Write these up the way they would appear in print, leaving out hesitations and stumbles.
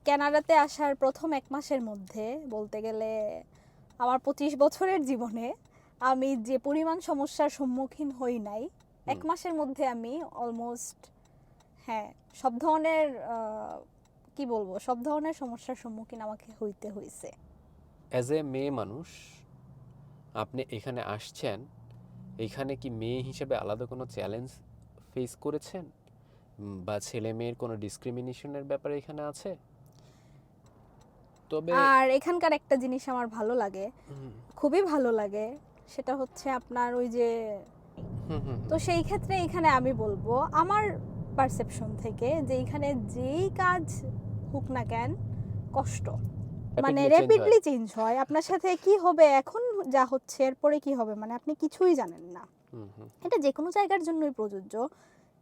কানাডাতে আসার প্রথম 1 মাসের মধ্যে বলতে গেলে আমার 25 বছরের জীবনে আমি যে পরিমাণ সমস্যার সম্মুখীন হই নাই, 1 মাসের মধ্যে আমি অলমোস্ট সব ধরনের কি বলবো, সব ধরনের সমস্যার সম্মুখীন আমাকে হইতে হয়েছে। অ্যাজ এ মেয়ে মানুষ আপনি এখানে আসছেন, এখানে কি মেয়ে হিসেবে আলাদা কোনো চ্যালেঞ্জ ফেস করেছেন বা ছেলে মেয়ের কোনো ডিসক্রিমিনেশনের ব্যাপারে এখানে আছে? তবে আর এখানকার একটা জিনিস আমার ভালো লাগে, খুবই ভালো লাগে, সেটা হচ্ছে আপনার ওই যে তো সেই ক্ষেত্রে এখানে আমি বলবো আমার পারসেপশন থেকে যে এখানে যেই কাজ হোক না কেন কষ্ট, মানে র্যাপিডলি চেঞ্জ হয়। আপনার সাথে কি হবে এখন যা হচ্ছে এরপরে কি হবে মানে আপনি কিছুই জানেন না। এটা যে কোনো জায়গার জন্যই প্রযোজ্য,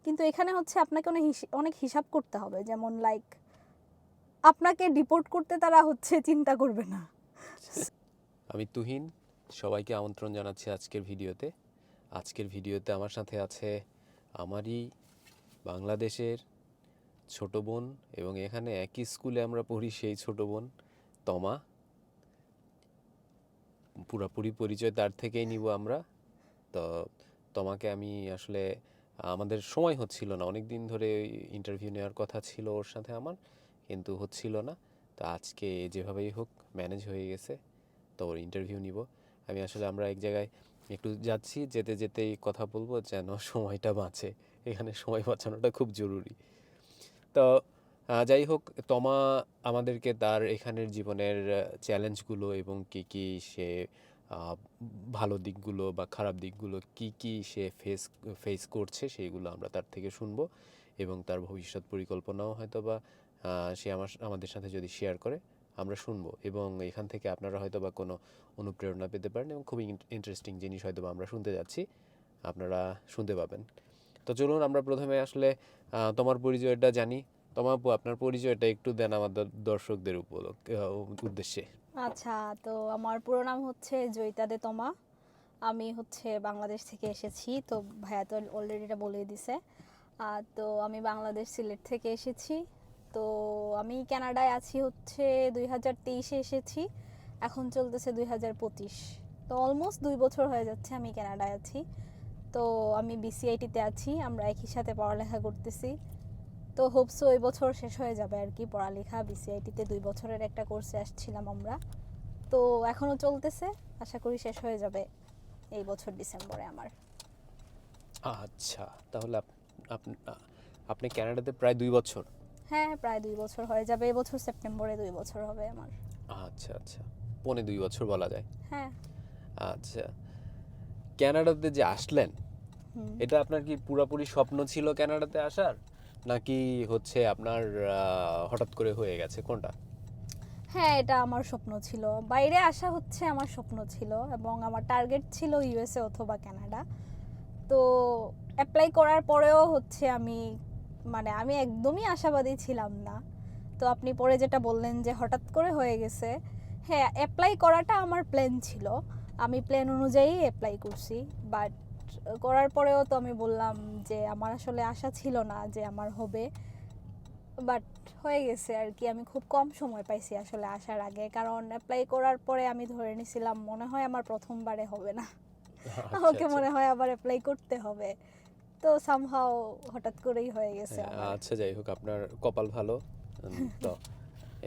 কিন্তু এখানে হচ্ছে আপনাকে অনেক হিসাব করতে হবে। যেমন লাইক আপনাকে ডিপোর্ট করতে তারা হচ্ছে চিন্তা করবে না। আমি তুহিন, সবাইকে আমন্ত্রণ জানাচ্ছি আজকের ভিডিওতে। আজকের ভিডিওতে আমার সাথে আছে আমারই বাংলাদেশের ছোট বোন, এবং এখানে একই স্কুলে আমরা পড়ি সেই ছোট বোন তমা। পুরোপুরি পরিচয় তার থেকেই নিব আমরা। তো তোমাকে আমি আসলে আমাদের সময় হচ্ছিল না, অনেক দিন ধরে ইন্টারভিউ নেওয়ার কথা ছিল ওর সাথে আমার, কিন্তু হচ্ছিল না। তো আজকে যেভাবেই হোক ম্যানেজ হয়ে গেছে, তো ওর ইন্টারভিউ নিব। আমি আসলে আমরা এক জায়গায় একটু যাচ্ছি, যেতে যেতেই কথা বলবো যেন সময়টা বাঁচে, এখানে সময় বাঁচানোটা খুব জরুরি। তো যাই হোক, তমা আমাদেরকে তার এখানের জীবনের চ্যালেঞ্জগুলো এবং কী কী সে ভালো দিকগুলো বা খারাপ দিকগুলো কী কী সে ফেস করছে সেইগুলো আমরা তার থেকে শুনবো, এবং তার ভবিষ্যৎ পরিকল্পনাও হয়তো বা সে আমাদের সাথে যদি শেয়ার করে আমরা শুনবো, এবং এখান থেকে আপনারা হয়তো বা কোনো অনুপ্রেরণা পেতে পারেন, এবং খুবই ইন্টারেস্টিং জিনিস হয়তো বা আমরা শুনতে যাচ্ছি, আপনারা শুনতে পাবেন। তো চলুন আমরা প্রথমে আসলে তোমার পরিচয়টা জানি। তোমা আপু, আপনার পরিচয়টা একটু দেন আমাদের দর্শকদের উদ্দেশ্যে। আচ্ছা, তো আমার পুরো নাম হচ্ছে জয়িতা দে তমা। আমি হচ্ছে বাংলাদেশ থেকে এসেছি, তো ভাইয়া তো অলরেডি এটা বলেই দিছে। তো আমি বাংলাদেশ সিলেট থেকে এসেছি। তো আমি কানাডায় আছি হচ্ছে 2023-এ এসেছি, এখন চলতেছে 2025। তো অলমোস্ট 2 বছর হয়ে যাচ্ছে আমি কানাডায় আছি। তো আমি বিসিআইটিতে আছি, আমরা একই সাথে পড়ালেখা করতেছি। তো হোপসো এই বছর শেষ হয়ে যাবে আর কি পড়ালেখা। বিসিআইটিতে 2 বছরের একটা কোর্সে আসছিলাম আমরা, তো এখনও চলতেছে, আশা করি শেষ হয়ে যাবে এই বছর ডিসেম্বরে আমার। আচ্ছা, তাহলে আপনি কানাডাতে প্রায় 2 বছর? হ্যাঁ, প্রায় 2 বছর হয়ে যাবে, এই বছর সেপ্টেম্বরে 2 বছর হবে আমার। আচ্ছা আচ্ছা, 2.5 বছর বলা যায়। হ্যাঁ। আচ্ছা, কানাডাতে যে আসলেন, এটা আপনার কি পুরোপুরি স্বপ্ন ছিল কানাডাতে আসার, নাকি হচ্ছে আপনার হঠাৎ করে হয়ে গেছে, কোনটা? হ্যাঁ, এটা আমার স্বপ্ন ছিল, বাইরে আসা হচ্ছে আমার স্বপ্ন ছিল, এবং আমার টার্গেট ছিল ইউএসএ অথবা কানাডা। তো অ্যাপ্লাই করার পরেও হচ্ছে আমি একদমই আশাবাদী ছিলাম না। তো আপনি পরে যেটা বললেন যে হঠাৎ করে হয়ে গেছে, হ্যাঁ, অ্যাপ্লাই করাটা আমার প্ল্যান ছিল, আমি প্ল্যান অনুযায়ী অ্যাপ্লাই করছি। বাট করার পরেও তো আমি বললাম যে আমার আসলে আশা ছিল না যে আমার হবে, বাট হয়ে গেছে আর কি। আমি খুব কম সময় পাইছি আসলে আসার আগে, কারণ অ্যাপ্লাই করার পরে আমি ধরে নিছিলাম মনে হয় আমার প্রথমবারে হবে না, আমাকে মনে হয় আবার অ্যাপ্লাই করতে হবে। তো সামহাও হঠাৎ করেই হয়ে গেছে আমার। আচ্ছা, যাই হোক, আপনার কপাল ভালো। তো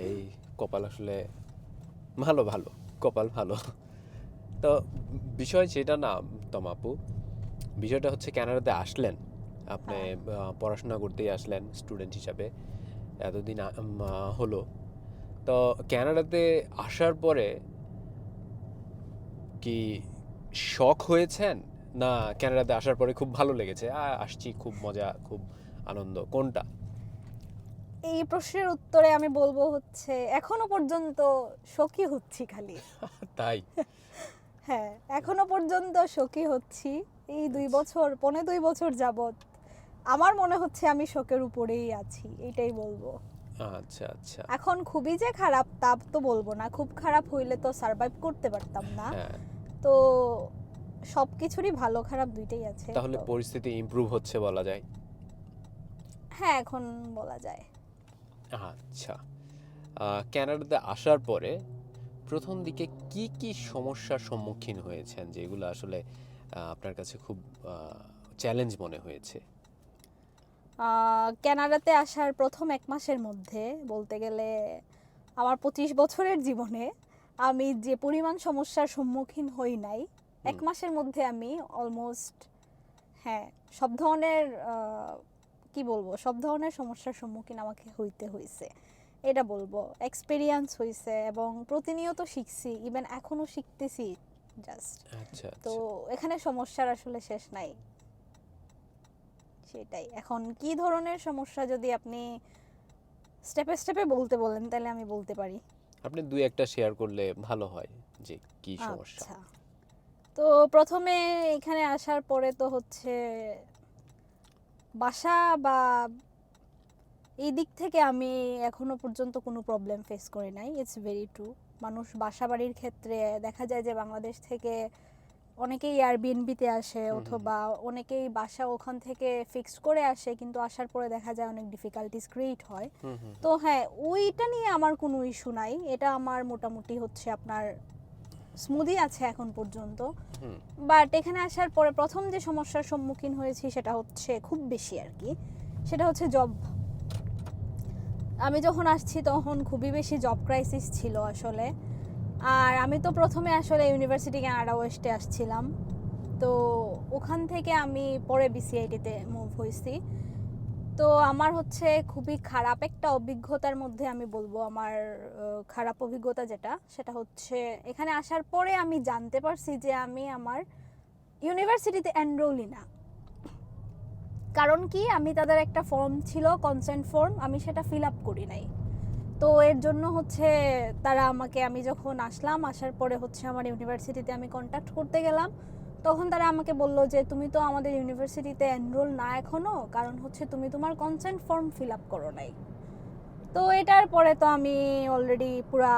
এই কপাল আসলে ভালো ভালো, কপাল ভালো। তো বিষয় সেটা না তমাপু, বিষয়টা হচ্ছে কানাডাতে আসলেন আপনি, পড়াশোনা করতেই আসলেন স্টুডেন্ট হিসাবে, এতদিন হলো। তো কানাডাতে আসার পরে কি শখ হয়েছেন, না কানাডাতে আসার পরে খুব ভালো লেগেছে, আসছি খুব মজা খুব আনন্দ, কোনটা? এই প্রশ্নের উত্তরে আমি বলবো হচ্ছে এখনো পর্যন্ত শোকই হচ্ছি খালি। তাই? হ্যাঁ, এখনো পর্যন্ত শোকই হচ্ছি। এই 2 বছর যাবত আমার মনে হচ্ছে আমি শোকের উপরেই আছি, এটাই বলবো। আচ্ছা আচ্ছা। এখন খুবই যে খারাপ তা তো বলবো না, খুব খারাপ হইলে তো সারভাইভ করতে পারতাম না। হ্যাঁ, তো সবকিছুরই ভালো খারাপ দুইটাই আছে। তাহলে পরিস্থিতি ইমপ্রুভ হচ্ছে বলা যায়। হ্যাঁ, এখন বলা যায়। আচ্ছা, কানাডাতে আসার পরে প্রথম দিকে কি কি সমস্যার সম্মুখীন হয়েছেন যেগুলো আসলে আপনার কাছে খুব চ্যালেঞ্জ মনে হয়েছে? কানাডাতে আসার প্রথম 1 মাসের মধ্যে বলতে গেলে আমার 25 বছরের জীবনে আমি যে পরিমাণ সমস্যার সম্মুখীন হই নাই, 1 মাসের মধ্যে আমি অলমোস্ট, হ্যাঁ, সব ধরনের কি বলবো, সব ধরনের সমস্যার সম্মুখীন আমাকে হইতে হয়েছে, এটা বলবো। এক্সপিরিয়েন্স হয়েছে এবং প্রতিনিয়ত শিখছি, ইভেন এখনো শিখতেছি জাস্ট। আচ্ছা তো আচ্ছা। এখানে সমস্যার আসলে শেষ নাই। সেটাই, এখন কি ধরনের সমস্যা যদি আপনি স্টেপে স্টেপে বলতে বলেন তাহলে আমি বলতে পারি। আপনি দুই একটা শেয়ার করলে ভালো হয় যে কি সমস্যা। আচ্ছা, তো প্রথমে এখানে আসার পরে তো হচ্ছে বাসা বা এই দিক থেকে আমি এখনো পর্যন্ত কোনো প্রবলেম ফেস করি নাই। It's very true. মানুষ বাসা বাড়ির ক্ষেত্রে দেখা যায় যে বাংলাদেশ থেকে অনেকেই এয়ারবিএনবিতে আসে, অথবা অনেকেই বাসা ওখান থেকে ফিক্সড করে আসে, কিন্তু আসার পরে দেখা যায় অনেক ডিফিকাল্টিস ক্রিয়েট হয়। তো হ্যাঁ, ওইটা নিয়ে আমার কোনো ইস্যু নাই, এটা আমার মোটামুটি হচ্ছে আপনার স্মুদি আছে এখন পর্যন্ত। বাট এখানে আসার পরে প্রথম যে সমস্যার সম্মুখীন হয়েছি সেটা হচ্ছে খুব বেশি আর কি, সেটা হচ্ছে জব। আমি যখন আসছি তখন খুবই বেশি জব ক্রাইসিস ছিল আসলে। আর আমি তো প্রথমে আসলে ইউনিভার্সিটি কানাডা ওয়েস্টে আসছিলাম, তো ওখান থেকে আমি পরে বিসিআইটিতে মুভ হয়েছি। তো আমার হচ্ছে খুবই খারাপ একটা অভিজ্ঞতার মধ্যে আমি বলবো, আমার খারাপ অভিজ্ঞতা যেটা, সেটা হচ্ছে এখানে আসার পরে আমি জানতে পারছি যে আমি আমার ইউনিভার্সিটিতে এনরোলই না। কারণ কি, আমি তাদের একটা ফর্ম ছিল, কনসেন্ট ফর্ম, আমি সেটা ফিল আপ করি নাই। তো এর জন্য হচ্ছে তারা আমাকে, আমি যখন আসলাম, আসার পরে হচ্ছে আমার ইউনিভার্সিটিতে আমি কন্ট্যাক্ট করতে গেলাম, তখন তারা আমাকে বলল যে তুমি তো আমাদের ইউনিভার্সিটিতে এনরোল না এখনো, কারণ হচ্ছে তুমি তোমার কনসেন্ট ফর্ম ফিল আপ করো নাই। তো এটার পরে তো আমি অলরেডি পুরা,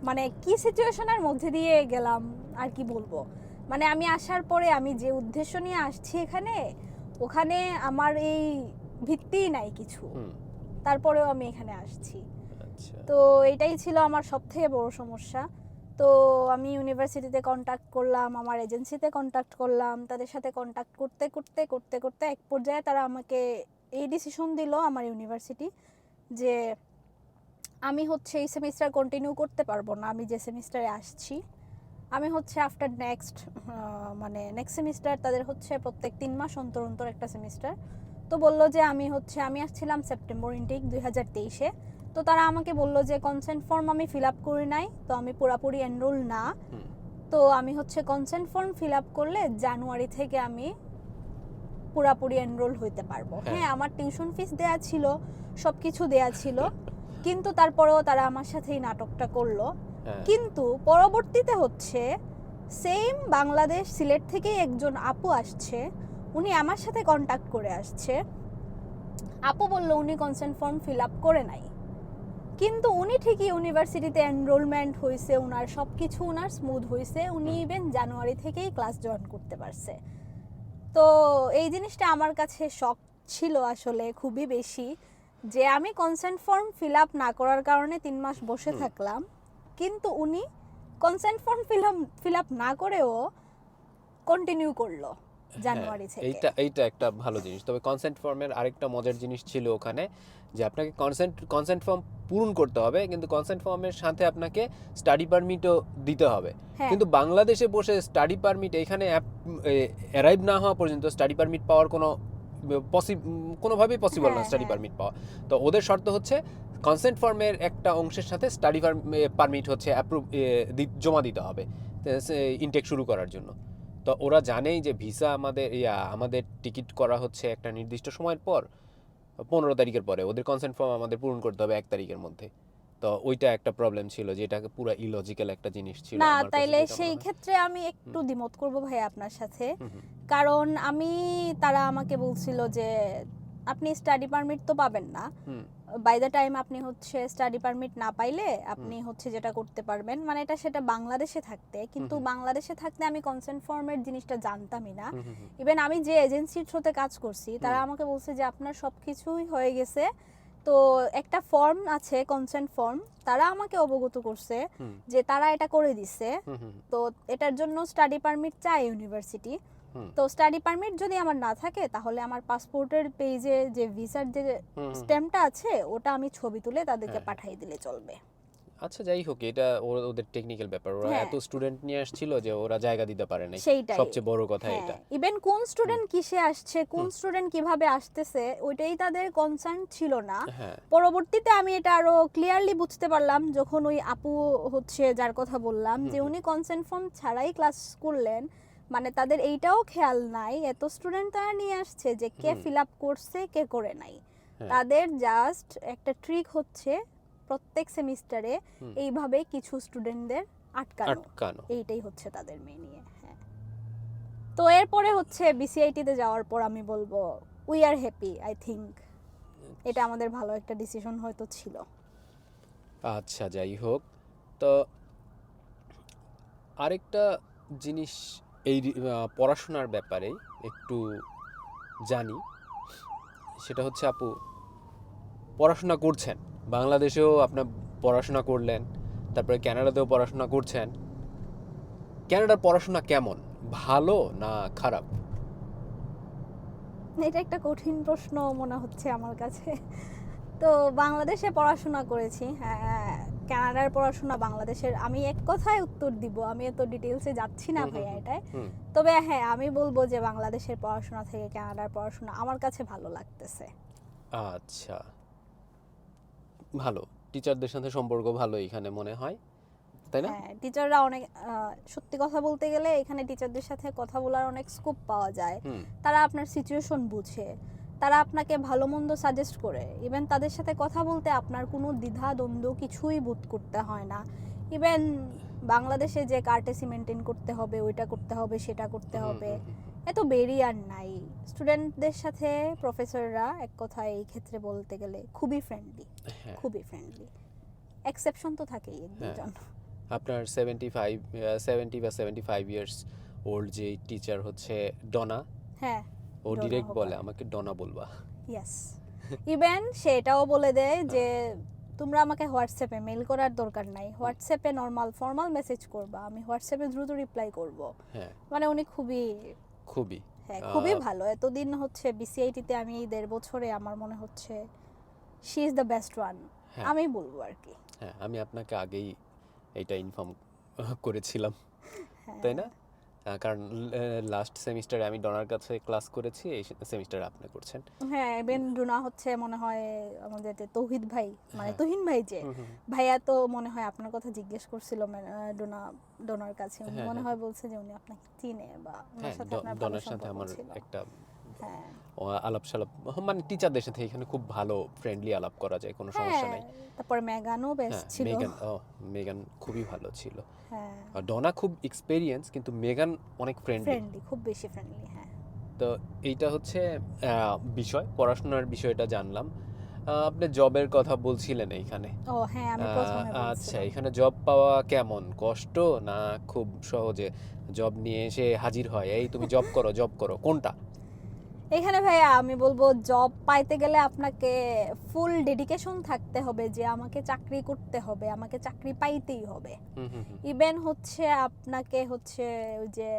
মানে কি সিচুয়েশনের মধ্যে দিয়ে গেলাম আর কি বলবো। মানে আমি আসার পরে আমি যে উদ্দেশ্য নিয়ে আসছি এখানে, ওখানে আমার এই ভিত্তিই নাই কিছু, তারপরেও আমি এখানে আসছি। আচ্ছা। তো এটাই ছিল আমার সবথেকে বড় সমস্যা। তো আমি ইউনিভার্সিটিতে কন্ট্যাক্ট করলাম, আমার এজেন্সিতে কন্ট্যাক্ট করলাম, তাদের সাথে কন্ট্যাক্ট করতে করতে করতে করতে এক পর্যায়ে তারা আমাকে এই ডিসিশন দিল, আমার ইউনিভার্সিটি, যে আমি হচ্ছে এই সেমিস্টার কন্টিনিউ করতে পারবো না। আমি যে সেমিস্টারে আসছি, আমি হচ্ছে আফটার নেক্সট, মানে নেক্সট সেমিস্টার তাদের হচ্ছে প্রত্যেক 3 মাস অন্তর অন্তর একটা সেমিস্টার। তো বললো যে আমি আসছিলাম সেপ্টেম্বর ইনটেক 2023-এ। তো তারা আমাকে বললো যে কনসেন্ট ফর্ম আমি ফিল আপ করি নাই, তো আমি পুরাপুরি এনরোল না। তো আমি হচ্ছে কনসেন্ট ফর্ম ফিল আপ করলে জানুয়ারি থেকে আমি পুরাপুরি এনরোল হইতে পারবো। হ্যাঁ, আমার টিউশন ফিস দেয়া ছিল, সব কিছু দেয়া ছিল, কিন্তু তারপরেও তারা আমার সাথে এই নাটকটা করলো। কিন্তু পরবর্তীতে হচ্ছে সেম বাংলাদেশ সিলেট থেকে একজন আপু আসছে, উনি আমার সাথে কন্ট্যাক্ট করে আসছে। আপু বলল উনি কনসেন্ট ফর্ম ফিল আপ করে নাই, কিন্তু উনি ঠিকই ইউনিভার্সিটিতে এনরোলমেন্ট হয়েছে, উনার সব কিছু উনার স্মুথ হয়েছে, উনি ইভেন জানুয়ারি থেকেই ক্লাস জয়েন করতে পারছে। তো এই জিনিসটা আমার কাছে শক ছিল আসলে খুবই বেশি, যে আমি কনসেন্ট ফর্ম ফিল আপ না করার কারণে 3 মাস বসে থাকলাম, কিন্তু উনি কনসেন্ট ফর্ম ফিল আপ না করেও কন্টিনিউ করলো জানুয়ারি থেকে। এইটা একটা ভালো জিনিস। তবে কনসেন্ট ফর্মের আরেকটা মজার জিনিস ছিল ওখানে, যে আপনাকে কনসেন্ট ফর্ম পূরণ করতে হবে, কিন্তু কনসেন্ট ফর্মের সাথে আপনাকে স্টাডি পারমিটও দিতে হবে। কিন্তু বাংলাদেশে বসে স্টাডি পারমিট এখানে অ্যারাইভ না হওয়া পর্যন্ত স্টাডি পারমিট পাওয়ার কোনোভাবেই পসিবল না স্টাডি পারমিট পাওয়া। তো ওদের শর্ত হচ্ছে কনসেন্ট ফর্মের একটা অংশের সাথে স্টাডি পারমিট হচ্ছে জমা দিতে হবে ইনটেক শুরু করার জন্য। তো ওরা জানেই যে ভিসা আমাদের টিকিট করা হচ্ছে একটা নির্দিষ্ট সময়ের পর, 15 তারিখের পরে ওদের কনসেন্ট ফর্ম আমাদের পূরণ করতে হবে 1 তারিখের মধ্যে। তো ওইটা একটা প্রবলেম ছিল, যেটাকে পুরো ইলজিক্যাল একটা জিনিস ছিল না, আমার কাছে। তাইলে সেই ক্ষেত্রে আমি একটু দ্বিমত করব ভাই আপনার সাথে। কারণ তারা আমাকে বলছিল যে আপনি স্টাডি পারমিট তো পাবেন না, বাই দ্য টাইম আপনি হচ্ছে স্টাডি পারমিট না পাইলে আপনি হচ্ছে যেটা করতে পারবেন, মানে সেটা বাংলাদেশে থাকতে, কিন্তু বাংলাদেশে থাকতে আমি কনসেন্ট ফর্মের জিনিসটা জানতামই না। ইভেন আমি যে এজেন্সির থ্রুতে কাজ করছি, তারা আমাকে বলছে যে আপনার সবকিছুই হয়ে গেছে, তো একটা ফর্ম আছে, কনসেন্ট ফর্ম, তারা আমাকে অবগত করছে হুম যে তারা এটা করে দিছে। হুম হুম তো এটার জন্য স্টাডি পারমিট চাই ইউনিভার্সিটি। হুম তো স্টাডি পারমিট যদি আমার না থাকে তাহলে আমার পাসপোর্টের পেজে যে ভিসার যে হুম হুম। স্ট্যাম্পটা আছে ওটা আমি ছবি তুলে তাদেরকে হ্যাঁ। পাঠিয়ে দিলে চলবে। আচ্ছা, যাই হোক, এটা ওদের টেকনিক্যাল ব্যাপার। ওরা হ্যাঁ, এত স্টুডেন্ট নিয়ে আসছিল যে ওরা জায়গা দিতে পারে নাই, সেইটাই। সবচেয়ে বড় কথা হ্যাঁ, এটা। ইভেন কোন স্টুডেন্ট কিসে আসছে, কোন হুম স্টুডেন্ট কিভাবে আসতেছে ওইটাই তাদের কনসার্ন ছিল না। হ্যাঁ পরবর্তীতে আমি এটা আরো ক্লিয়ারলি বুঝতে পারলাম যখন ওই আপু হচ্ছে যার কথা বললাম হুম যে হুম উনি কনসেন্ট ফর্ম ছাড়াই ক্লাস করলেন। মানে তাদের এইটাও খেয়াল নাই এত স্টুডেন্ট তারা নিয়ে আসছে যে কে হুম ফিল আপ করছে কে করে নাই। হ্যাঁ তাদের জাস্ট একটা ট্রিক হচ্ছে প্রত্যেক সেমিস্টারে হুম এইভাবে কিছু স্টুডেন্টদের আটকানো। আটকানো। এইটাই হচ্ছে তাদের মেন ইয়ে। হ্যাঁ, তো এরপরে হচ্ছে বিসিআইটিতে যাওয়ার পর আমি বলবো we are happy, I think এটা আমাদের ভালো একটা ডিসিশন হয়তো ছিল। আচ্ছা, যাই হোক, তো আরেকটা জিনিস এই পড়াশোনার ব্যাপারে একটু জানি, সেটা হচ্ছে আপু পড়াশোনা করছেন, বাংলাদেশেও আপনার পড়াশোনা করলেন, তারপরে কানাডাতেও পড়াশোনা করছেন। কানাডার পড়াশোনা কেমন, ভালো না খারাপ? এটা একটা কঠিন প্রশ্ন মনে হচ্ছে আমার কাছে। তো বাংলাদেশে পড়াশোনা করেছি, হ্যাঁ, কানাডার পড়াশোনা বাংলাদেশের, আমি এক কথায় উত্তর দিব, আমি এত ডিটেলসে যাচ্ছি না হুম হুম ভাইয়া হুম এটাই। হুম। তবে হ্যাঁ, আমি বলবো যে বাংলাদেশের পড়াশোনা থেকে কানাডার পড়াশোনা আমার কাছে ভালো লাগতেছে। আচ্ছা, ভালো। টিচারদের সাথে সম্পর্ক ভালো এখানে মনে হয়, তাই না? হ্যাঁ, টিচাররা অনেক সত্যি কথা বলতে গেলে এখানে টিচারদের সাথে কথা বলার অনেক স্কোপ পাওয়া যায়। হুম তারা আপনার সিচুয়েশন বুঝে, তারা আপনাকে ভালো মন্দ সাজেস্ট করে। ইভেন তাদের সাথে কথা বলতে আপনার কোনো দ্বিধা দ্বন্দ্ব কিছুই বোধ করতে হয় না। ইভেন বাংলাদেশে যে কার্টেসি মেনটেন করতে হবে, ওইটা করতে হবে, সেটা করতে হুম হবে, হুম হুম, এত বেরিয়ার নাই। স্টুডেন্টদের সাথে প্রফেসররা এক কথায় এই ক্ষেত্রে বলতে গেলে খুবই ফ্রেন্ডলি, হ্যাঁ খুবই ফ্রেন্ডলি। এক্সেপশন তো থাকেই এক হ্যাঁ। দুজন। আপনার 70 বা 75 ইয়ার্স ওল্ড যে টিচার হচ্ছে ডনা, হ্যাঁ, ও ডোনা ডিরেক্ট হোপার, বলে আমাকে ডনা বলবা। ইয়েস। ইভেন সেটাও বলে দেয় যে তোমরা আমাকে হোয়াটসঅ্যাপে মেল করার দরকার নাই, হোয়াটসঅ্যাপে নর্মাল ফর্মাল মেসেজ করবা, আমি হোয়াটসঅ্যাপে দ্রুত রিপ্লাই করব। হ্যাঁ, মানে উনি খুবই, খুবই। হ্যাঁ খুবই আহ, ভালো। এতদিন হচ্ছে বিসিআইটিতে আমি এই 1.5 বছরে আমার মনে হচ্ছে she is the best one, হ্যাঁ আমি বলবো আর কি। হ্যাঁ, আমি আপনাকে আগেই এটা ইনফর্ম করেছিলাম, হ্যাঁ, তাই না? কারণ লাস্ট সেমিস্টারে আমি ডনার কাছে ক্লাস করেছি, এই সেমিস্টারে আপনি করছেন। হ্যাঁ, ইভেন ডোনা হচ্ছে মনে হয় আমাদের যে তৌহিদ ভাই, মানে হ্যাঁ। তুহিন ভাই যে হুম হুম। ভাইয়া, তো মনে হয় আপনার কথা জিজ্ঞেস করছিল ডোনার কাছে, উনি হ্যাঁ মনে হ্যাঁ হয় বলছে যে উনি আপনাকে চিনে বা ওনার হ্যাঁ, সাথে আপনার ভালো ডনার সাথে সম্পর্ক আমার ছিল। একটা হ্যাঁ, আলাপ সালাপ, মানে টিচারদের সাথে এখানে খুব ভালো ফ্রেন্ডলি আলাপ করা যায়, কোনো সমস্যা হ্যাঁ, নাই। তারপর মেগানও বেশ হ্যাঁ, ছিল। মেগান খুবই ভালো ছিল। হ্যাঁ, আর ডনা খুব এক্সপেরিয়েন্স, কিন্তু মেগান অনেক ফ্রেন্ডলি। ফ্রেন্ডলি, খুব বেশি ফ্রেন্ডলি। হ্যাঁ, তো এইটা হচ্ছে বিষয়, পড়াশোনার বিষয়টা জানলাম। আপনি জবের কথা বলছিলেন এইখানে। ও হ্যাঁ, আমি প্রথমে আচ্ছা, বলছিলাম। এখানে জব পাওয়া কেমন, কষ্ট না খুব সহজে জব নিয়ে এসে হাজির হয়, এই তুমি জব করো জব করো, কোনটা? এখানে ভাইয়া আমি বলবো জব পাইতে গেলে আপনাকে ফুল ডেডিকেশন থাকতে হবে যে আমাকে চাকরি করতে হবে, আমাকে চাকরি পাইতেই হবে। হুম হুম হুম। ইভেন হচ্ছে আপনাকে হচ্ছে ওই যে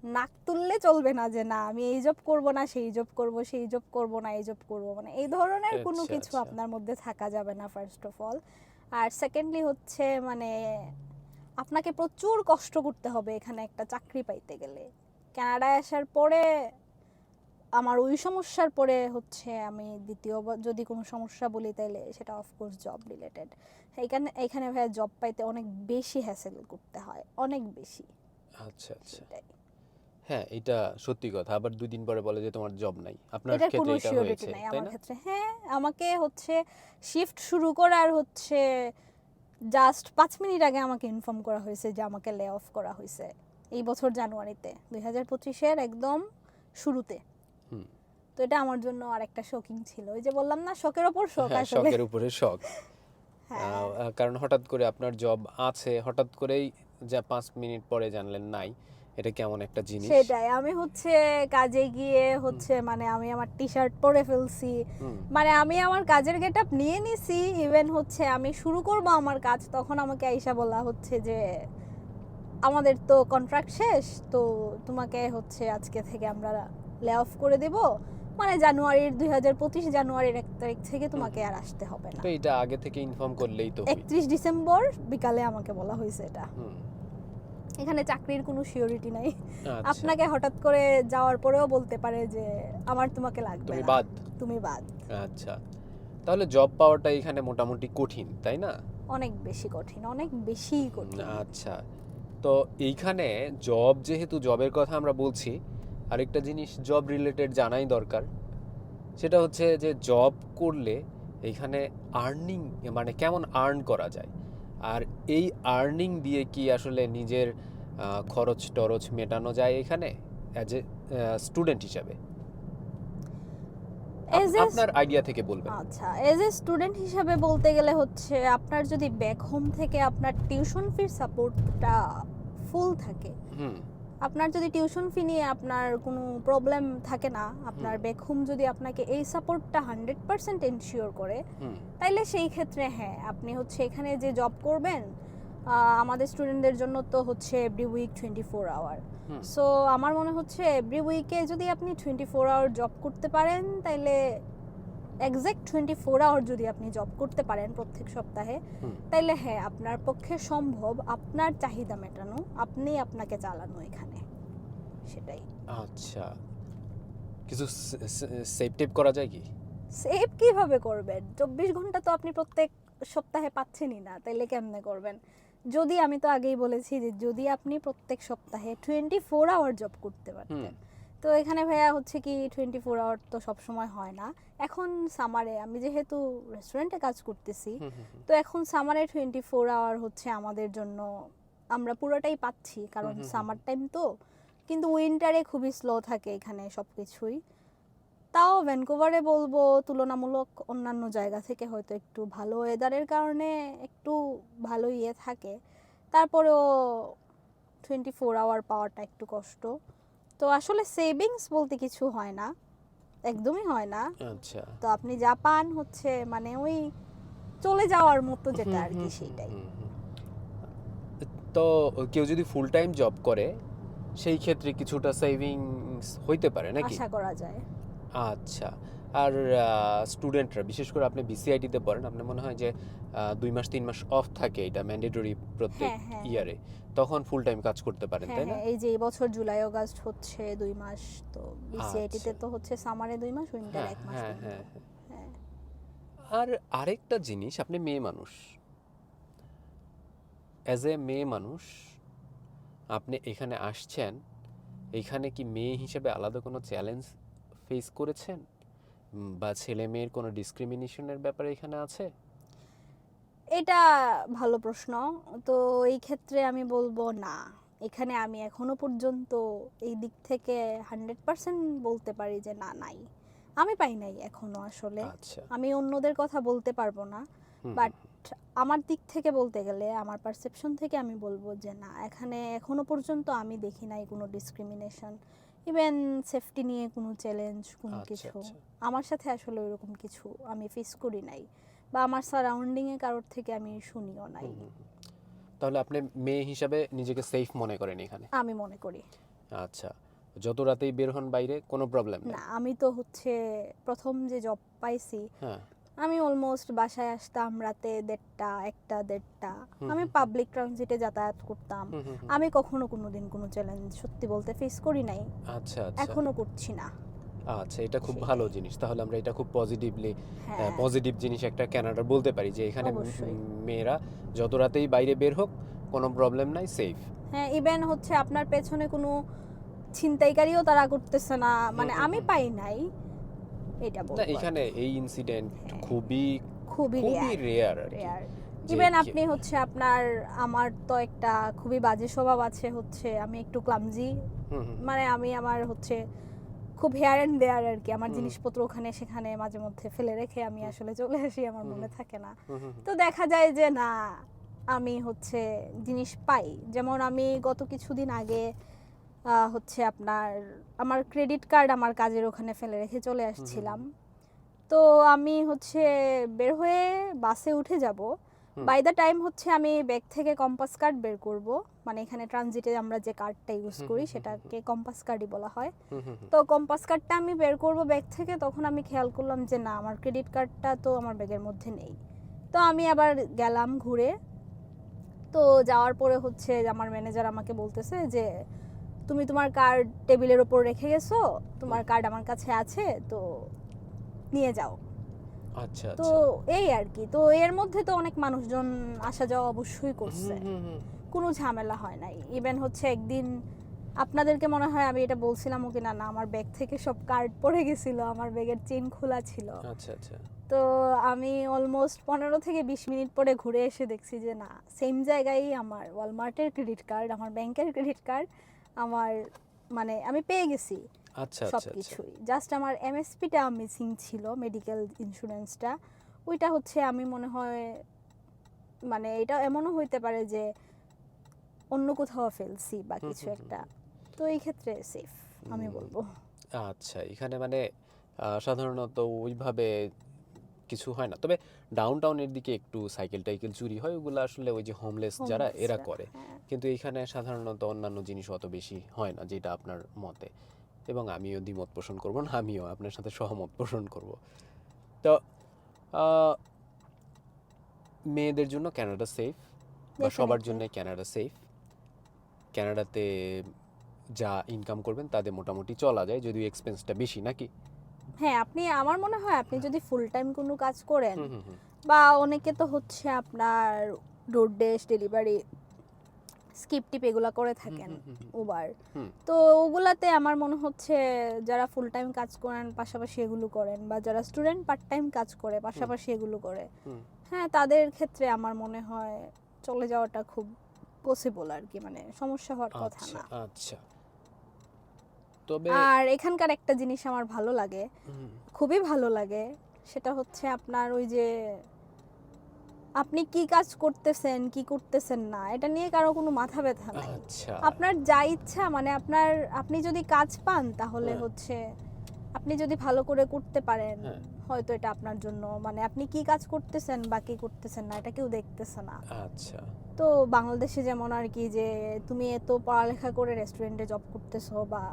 নাক তুললে চলবে না যে না আমি এই জব করব না, সেই জব করব, সেই জব করব না, এই জব করব, মানে এই ধরনের কোনো আচ্ছা কিছু আচ্ছা। আপনার মধ্যে থাকা যাবে না ফার্স্ট অফ অল। আর সেকেন্ডলি হচ্ছে মানে আপনাকে প্রচুর কষ্ট করতে হবে এখানে একটা চাকরি পাইতে গেলে। কানাডায় আসার পরে আমার ওই সমস্যার পরে হচ্ছে আমি দ্বিতীয়বার যদি কোনো সমস্যা বলি তাহলে সেটা অফকোর্স জব রিলেটেড। এখানে এখানে ভাইয়া জব পাইতে অনেক বেশি হ্যাসেল করতে হয়, অনেক বেশি। আচ্ছা আচ্ছা। সেটাই, হ্যাঁ, এটা সত্যি কথা। আবার 2 দিন পরে বলে যে তোমার জব নাই। আপনার এটার ক্ষেত্রে কোনো এটা সিওরিটি হয়েছে, নাই তাই আমার না? ক্ষেত্রে। হ্যাঁ, আমাকে হচ্ছে শিফট শুরু করার হচ্ছে জাস্ট 5 মিনিট আগে আমাকে ইনফর্ম করা হয়েছে যে আমাকে লে অফ করা হয়েছে এই বছর জানুয়ারিতে, 2025-এর একদম শুরুতে। হুম। তো এটা আমার জন্য আরেকটা শকিং ছিল, ওই যে বললাম না শকের ওপর শক হ্যাঁ, আসলে। শখের উপরে শখ। হ্যাঁ, কারণ হঠাৎ করে আপনার জব আছে, হঠাৎ করেই যা 5 মিনিট পরে জানলেন নাই, এটা কেমন একটা জিনিস। সেটাই, আমি হচ্ছে কাজে গিয়ে হচ্ছে মানে আমি আমার টি শার্ট পরে ফেলছি, হুম, মানে আমি আমার কাজের গেট আপ নিয়ে নিছি। ইভেন হচ্ছে আমি শুরু করব আমার কাজ, তখন আমাকে আইসা বলা হচ্ছে যে আমাদের তো কন্ট্রাক্ট শেষ, তো তোমাকে হচ্ছে আজকে থেকে আমরা লে অফ করে দেব, মানে জানুয়ারির 2025 জানুয়ারির 1 তারিখ থেকে তোমাকে আর আসতে হবে না। তো এটা আগে থেকে ইনফর্ম করলেই তো হই। 31 ডিসেম্বর বিকালে আমাকে বলা হয়েছে এটা। হুম, এখানে চাকরির কোনো সিওরিটি নাই, আচ্ছা, আপনাকে হঠাৎ করে যাওয়ার পরেও বলতে পারে যে আমার তোমাকে লাগবে তুমি না, বাদ। তুমি বাদ। আচ্ছা, তাহলে জব পাওয়াটা এখানে মোটামুটি কঠিন, তাই না? অনেক বেশি কঠিন, অনেক বেশি কঠিন। আচ্ছা, তো এইখানে জব, যেহেতু জবের কথা আমরা বলছি, আরেকটা জিনিস জব রিলেটেড জানাই দরকার। সেটা হচ্ছে যে জব করলে এইখানে আর্নিং, মানে কেমন আর্ন করা যায়, আর এই আর্নিং দিয়ে কি আসলে নিজের খরচ টরচ মেটানো যায় এখানে অ্যাজ এ স্টুডেন্ট হিসাবে? এজ এ আপনার আইডিয়া থেকে বলবেন। আচ্ছা, এজ এ স্টুডেন্ট হিসাবে বলতে গেলে হচ্ছে আপনার যদি ব্যাক হোম থেকে আপনার টিউশন ফির সাপোর্টটা ফুল থাকে, হুম, আপনার যদি টিউশন ফি নিয়ে আপনার কোনো প্রবলেম থাকে না, আপনার হুম। ব্যাক হোম যদি আপনাকে এই সাপোর্টটা 100% এনশিওর করে, হুম, তাইলে সেই ক্ষেত্রে হ্যাঁ, আপনি হচ্ছে এখানে যে জব করবেন, আমাদের স্টুডেন্টদের জন্য তো হচ্ছে এভরি উইক 24 আওয়ার। হুম, সো আমার মনে হচ্ছে এভরি উইকে যদি আপনি 24 আওয়ার জব করতে পারেন, তাইলে এক্স্যাক্ট 24 আওয়ার যদি আপনি জব করতে পারেন প্রত্যেক সপ্তাহে, হুম। তাইলে হ্যাঁ, আপনার পক্ষে সম্ভব আপনার চাহিদা মেটানো, আপনি আপনাকে চালানো এখানে, সেটাই। আচ্ছা, কিছু সেভ টেপ করা যায় কি? সেভ কিভাবে করবেন? 24 ঘন্টা তো আপনি প্রত্যেক সপ্তাহে পাচ্ছেনই না, তাইলে কেমনে করবেন? যদি, আমি তো আগেই বলেছি যে যদি আপনি প্রত্যেক সপ্তাহে 24 আওয়ার জব করতে হুম, পারতেন, তো এখানে ভাইয়া হচ্ছে কি 24 আওয়ার তো সব সময় হয় না। এখন সামারে আমি যেহেতু রেস্টুরেন্টে কাজ করতেছি, হুম, হুম, হুম, তো এখন সামারে 24 আওয়ার হচ্ছে আমাদের জন্য আমরা পুরোটাই পাচ্ছি, কারণ হুম, হুম, সামার টাইম তো। কিন্তু উইন্টারে খুবই স্লো থাকে এখানে সব কিছুই। তাও ভ্যানকুভারে বলবো তুলনামূলক অন্যান্য জায়গা থেকে হয়তো একটু ভালো ওয়েদারের কারণে একটু ভালো ইয়ে থাকে, তারপরেও 24 আওয়ার পাওয়াটা একটু কষ্ট। তো আসলে সেভিংস বলতে কিছু হয় না, একদমই হয় না। আচ্ছা। তো আপনি যা পান হচ্ছে মানে ওই চলে যাওয়ার মতো যেটা হুম, আর কি, হুম, হুম, সেইটাই। হুম, হুম। তো কেউ যদি ফুল টাইম জব করে, সেই ক্ষেত্রে কিছুটা সেভিংস হইতে পারে নাকি? আশা করা যায়। আচ্ছা। আর স্টুডেন্টরা, বিশেষ করে আপনি বিসিআইটিতে পড়েন, আপনার মনে হয় যে 2 মাস 3 মাস অফ থাকে, এটা ম্যান্ডেটরি প্রত্যেক হ্যাঁ, হ্যাঁ, ইয়ারে। তখন ফুল টাইম কাজ করতে পারেন, হ্যাঁ, তাই না? হ্যাঁ, এই যে এই বছর জুলাই আগস্ট হচ্ছে 2 মাস, তো বিসিআইটিতে আচ্ছা। তো হচ্ছে সামারে 2 মাস, উইন্টার হ্যাঁ, 1 মাস হ্যাঁ, বন্ধ। হ্যাঁ, হ্যাঁ। হ্যাঁ। আর আরেকটা জিনিস, আপনি মেয়ে মানুষ। অ্যাজ এ মেয়ে মানুষ আপনি এখানে আসছেন, এখানে কি মেয়ে হিসেবে আলাদা কোনো চ্যালেঞ্জ ফেস করেছেন? বা ছেলে মেয়ের কোনো ডিসক্রিমিনেশনের ব্যাপারে এখানে আছে? এটা ভালো প্রশ্ন। তো এই ক্ষেত্রে আমি বলবো না। এখানে আমি এখনো পর্যন্ত এই দিক থেকে 100% বলতে পারি যে না, নাই। আমি পাই নাই এখনো আসলে। আচ্ছা। আমি অন্যদের কথা বলতে পারবো না। হুম, বাট হুম, আমার দিক থেকে বলতে গেলে, আমার পারসেপশন থেকে আমি বলবো যে না, এখানে এখনো পর্যন্ত আমি দেখি নাই কোনো ডিসক্রিমিনেশন। ইভেন সেফটি নিয়ে কোনো চ্যালেঞ্জ, কোনো আচ্ছা, কিছু আচ্ছা। আমার সাথে আসলে ওরকম কিছু আমি ফেস করি নাই, বা আমার সারাউন্ডিংয়ে কারোর থেকে আমি শুনিও নাই। হুম, হুম, হুম। তাহলে আপনি মেয়ে হিসাবে নিজেকে সেফ মনে করেন এখানে? আমি মনে করি। আচ্ছা। যত রাতেই বের হন বাইরে, কোনো প্রবলেম নাই? না, আমি তো হচ্ছে প্রথম যে জব পাইছি, হ্যাঁ। আমি অলমোস্ট বাসায় আসতাম রাতে 1:30, 1টা, 1:30। হুম, আমি হুম, পাবলিক ট্রানজিটে যাতায়াত করতাম। হুম, হুম, হুম। আমি কখনো কোনোদিন কোনো চ্যালেঞ্জ সত্যি বলতে ফেস করি নাই, আচ্ছা, আচ্ছা। এখনো করছি না। আচ্ছা, এটা খুব ভালো সেটাই। জিনিস। তাহলে আমরা এটা খুব পজিটিভলি, হ্যাঁ, পজিটিভ জিনিস একটা কানাডার বলতে পারি যে এখানে অবশ্যই। মেয়েরা যত রাতেই বাইরে বের হোক, কোনো প্রবলেম নাই, সেফ। হ্যাঁ, ইভেন হচ্ছে আপনার পেছনে কোনো ছিনতাইকারীও তারা করতেছে না, হুম, মানে হুম, আমি হুম। পাই নাই, এটা না, বলবো আর এখানে কি। এই ইনসিডেন্ট হ্যাঁ, খুবই খুবই খুবই রেয়ার, রেয়ার আর কি। রেয়ার। যে ইভেন আপনি হচ্ছে আপনার, আমার তো একটা খুবই বাজে স্বভাব আছে, হচ্ছে আমি একটু ক্লামজি, হুম, হুম, মানে আমি আমার হচ্ছে খুব হেয়ার অ্যান্ড দেয়ার আর কি, আমার হুম, জিনিসপত্র ওখানে সেখানে মাঝে মধ্যে ফেলে রেখে আমি হুম, আসলে চলে আসি, আমার হুম, মনে থাকে না। হুম, হুম, তো দেখা যায় যে না, আমি হচ্ছে জিনিস পাই। যেমন আমি গত কিছুদিন আগে হচ্ছে আপনার আমার ক্রেডিট কার্ড আমার কাজের ওখানে ফেলে রেখে চলে আসছিলাম। তো আমি হচ্ছে বের হয়ে বাসে উঠে যাব, বাই দ্য টাইম হচ্ছে আমি ব্যাগ থেকে কম্পাস কার্ড বের করব, মানে এখানে ট্রানজিটে আমরা যে কার্ডটা ইউজ করি সেটাকে কম্পাস কার্ডই বলা হয়। তো কম্পাস কার্ডটা আমি বের করব ব্যাগ থেকে, তখন আমি খেয়াল করলাম যে না, আমার ক্রেডিট কার্ডটা তো আমার ব্যাগের মধ্যে নেই। তো আমি আবার গেলাম ঘুরে। তো যাওয়ার পরে হচ্ছে আমার ম্যানেজার আমাকে বলতেছে যে তুমি তোমার কার্ড টেবিলের ওপর রেখে গেছো, তোমার কার্ড আমার কাছে আছে, তো নিয়ে যাও। আচ্ছা তো আচ্ছা। এই আর কি। তো এর মধ্যে তো অনেক মানুষজন আসা যাওয়া অবশ্যই করছে, কোনো ঝামেলা হয় নাই। ইভেন হচ্ছে একদিন আপনাদেরকে মনে হয় আমি এটা বলছিলাম কিনা না, আমার ব্যাগ থেকে সব কার্ড পড়ে গেছিল, আমার ব্যাগের চেইন খোলা ছিল। আচ্ছা আচ্ছা। তো আমি অলমোস্ট 15 থেকে 20 মিনিট পরে ঘুরে এসে দেখছি যে না, সেম জায়গায় আমার ওয়ালমার্টের ক্রেডিট কার্ড, আমার ব্যাংকের ক্রেডিট কার্ড, আমার মানে আমি পেয়ে গেছি আচ্ছা সব আচ্ছা। কিছুই। জাস্ট আমার এমএসপিটা মিসিং ছিল, মেডিকেল ইন্স্যুরেন্সটা। ওইটা হচ্ছে আমি মনে হয়, মানে এটা এমনও হইতে পারে যে অন্য কোথাও ফেলছি বা কিছু একটা। তো এই ক্ষেত্রে সেফ আমি বলবো। আচ্ছা, এখানে মানে সাধারণত ওইভাবে কিছু হয় না, তবে ডাউন টাউনের দিকে একটু সাইকেল টাইকেল চুরি হয়, ওগুলো আসলে ওই যে হোমলেস যারা এরা হোমলেসরা, করে। হ্যাঁ। কিন্তু এখানে সাধারণত অন্যান্য জিনিস অত বেশি হয় না, যেটা আপনার মতে। এবং আমিও দ্বিমত পোষণ করব না, আমিও আপনার সাথে সহমত পোষণ করব। তো আহ, মেয়েদের জন্য কানাডা সেফ, বা সবার Definitely. জন্য কানাডা সেফ। কানাডাতে যা ইনকাম করবেন তাতে মোটামুটি চলা যায়, যদিও এক্সপেন্সটা বেশি, নাকি? হ্যাঁ, আপনি আমার মনে হয় আপনি যদি ফুল টাইম কোনো কাজ করেন, হুম হুম হুম বা অনেকে তো হচ্ছে আপনার ডোর ড্যাশ ডেলিভারি, স্কিপ টিপ এগুলা করে থাকেন, উবার। হুম তো ওগুলাতে আমার মনে হচ্ছে যারা ফুল টাইম কাজ করেন পাশাপাশি এগুলো করেন, বা যারা স্টুডেন্ট পার্ট টাইম কাজ করে পাশাপাশি এগুলো করে, হুম। হ্যাঁ তাদের ক্ষেত্রে আমার মনে হয় চলে যাওয়াটা খুব পসিবল আর কি, মানে সমস্যা হওয়ার কথা আচ্ছা না। আচ্ছা। তবে আর এখানকার একটা জিনিস আমার ভালো লাগে, হুম, খুবই ভালো লাগে, সেটা হচ্ছে আপনার ওই যে আপনি কি কাজ করতেছেন কি করতেছেন না এটা নিয়ে কারো কোনো মাথা ব্যথা নাই। আচ্ছা। আপনার যা ইচ্ছা, মানে আপনি যদি কাজ পান তাহলে হ্যাঁ, হচ্ছে আপনি যদি ভালো করে করতে পারেন, হ্যাঁ। হয়তো এটা আপনার জন্য, মানে আপনি কি কাজ করতেছেন বা কি করতেছেন না এটা কেউ দেখতেছে না। আচ্ছা। তো বাংলাদেশে যেমন আর কি, যে তুমি এত পড়ালেখা করে রেস্টুরেন্টে জব করতেছো বা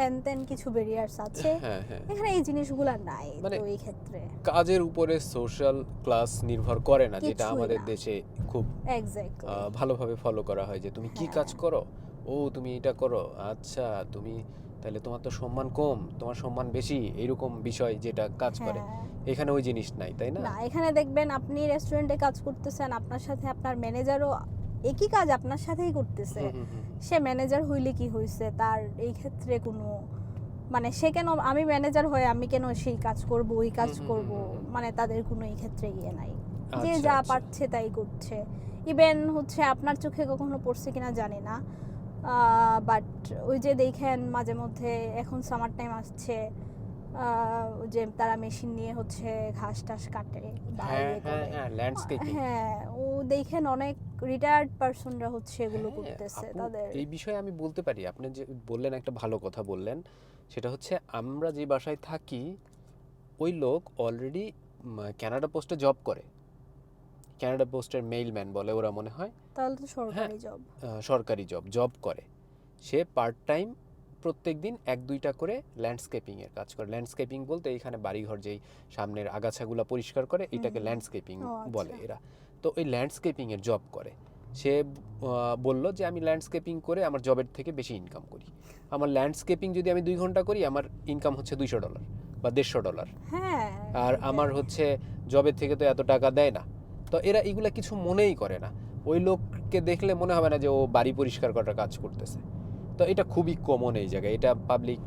হ্যান ত্যান কিছু ব্যারিয়ার্স আছে, হ্যাঁ হ্যাঁ। এখানে এই জিনিসগুলো নাই। মানে তো এই ক্ষেত্রে কাজের উপরে সোশ্যাল ক্লাস নির্ভর করে না, যেটা কিছুই আমাদের না। দেশে খুব এক্স্যাক্টলি। ভালোভাবে ফলো করা হয়, যে তুমি কি হ্যাঁ। কাজ করো, ও তুমি এটা করো, আচ্ছা তুমি তাহলে তোমার তো সম্মান কম, তোমার সম্মান বেশি, এরকম বিষয় যেটা কাজ করে। হ্যাঁ। এখানে ওই জিনিস নাই, তাই না? না, এখানে দেখবেন আপনি রেস্টুরেন্টে কাজ করতেছেন, আপনার সাথে আপনার ম্যানেজারও একই কাজ আপনার সাথেই করতেছে। হুম হুম হুম হুম। সে ম্যানেজার হইলে কি হয়েছে, তার এই ক্ষেত্রে কোনো, মানে সে কেন, আমি ম্যানেজার হয়ে আমি কেন সেই কাজ করব ওই কাজ হুম হুম করব, হুম হুম হুম। মানে তাদের কোনো এই ক্ষেত্রে ইয়ে নাই। যে আচ্ছা যা আচ্ছা। পারছে তাই করছে। ইভেন হচ্ছে আপনার চোখে কখনো পড়ছে কিনা জানি না, বাট ওই যে দেখেন মাঝে মধ্যে এখন সামার টাইম আসছে, যে তারা মেশিন নিয়ে হচ্ছে ঘাস টাস কাটে বা হ্যাঁ ইয়ে হ্যাঁ করে। হ্যাঁ, ল্যান্ডস্কেপিং। হ্যাঁ, ও দেখেন অনেক রিটায়ার্ড পারসনরা হচ্ছে এগুলো হ্যাঁ করতেছে আপু, তাদের। এই বিষয়ে আমি বলতে পারি, আপনি যে বললেন একটা ভালো কথা বললেন, সেটা হচ্ছে আমরা যে বাসায় থাকি ওই লোক অলরেডি কানাডা পোস্টে জব করে, কানাডা পোস্টের মেইলম্যান বলে ওরা মনে হয়। তাহলে তো হ্যাঁ, সরকারি জব। সরকারি জব করে। সে পার্ট টাইম প্রত্যেক দিন 1-2টা করে ল্যান্ডস্কেপিংয়ের কাজ করে। ল্যান্ডস্কেপিং বলতে এইখানে বাড়িঘর যেই সামনের আগাছাগুলো পরিষ্কার করে, এটাকে ল্যান্ডস্কেপিং ও বলে আচ্ছা। এরা। তো ওই ল্যান্ডস্কেপিংয়ের জব করে। সে বলল যে আমি ল্যান্ডস্কেপিং করে আমার জবের থেকে বেশি ইনকাম করি। আমার ল্যান্ডস্কেপিং যদি আমি 2 ঘন্টা করি, আমার ইনকাম হচ্ছে $200 বা $150। হ্যাঁ, আর আমার এটাই। হচ্ছে জবের থেকে তো এত টাকা দেয় না। তো এরা এগুলা কিছু মনেই করে না। ওই লোককে দেখলে মনে হবে না যে ও বাড়ি পরিষ্কার করার কাজ করতেছে। তো এটা খুবই কমন এই জায়গায়, এটা পাবলিক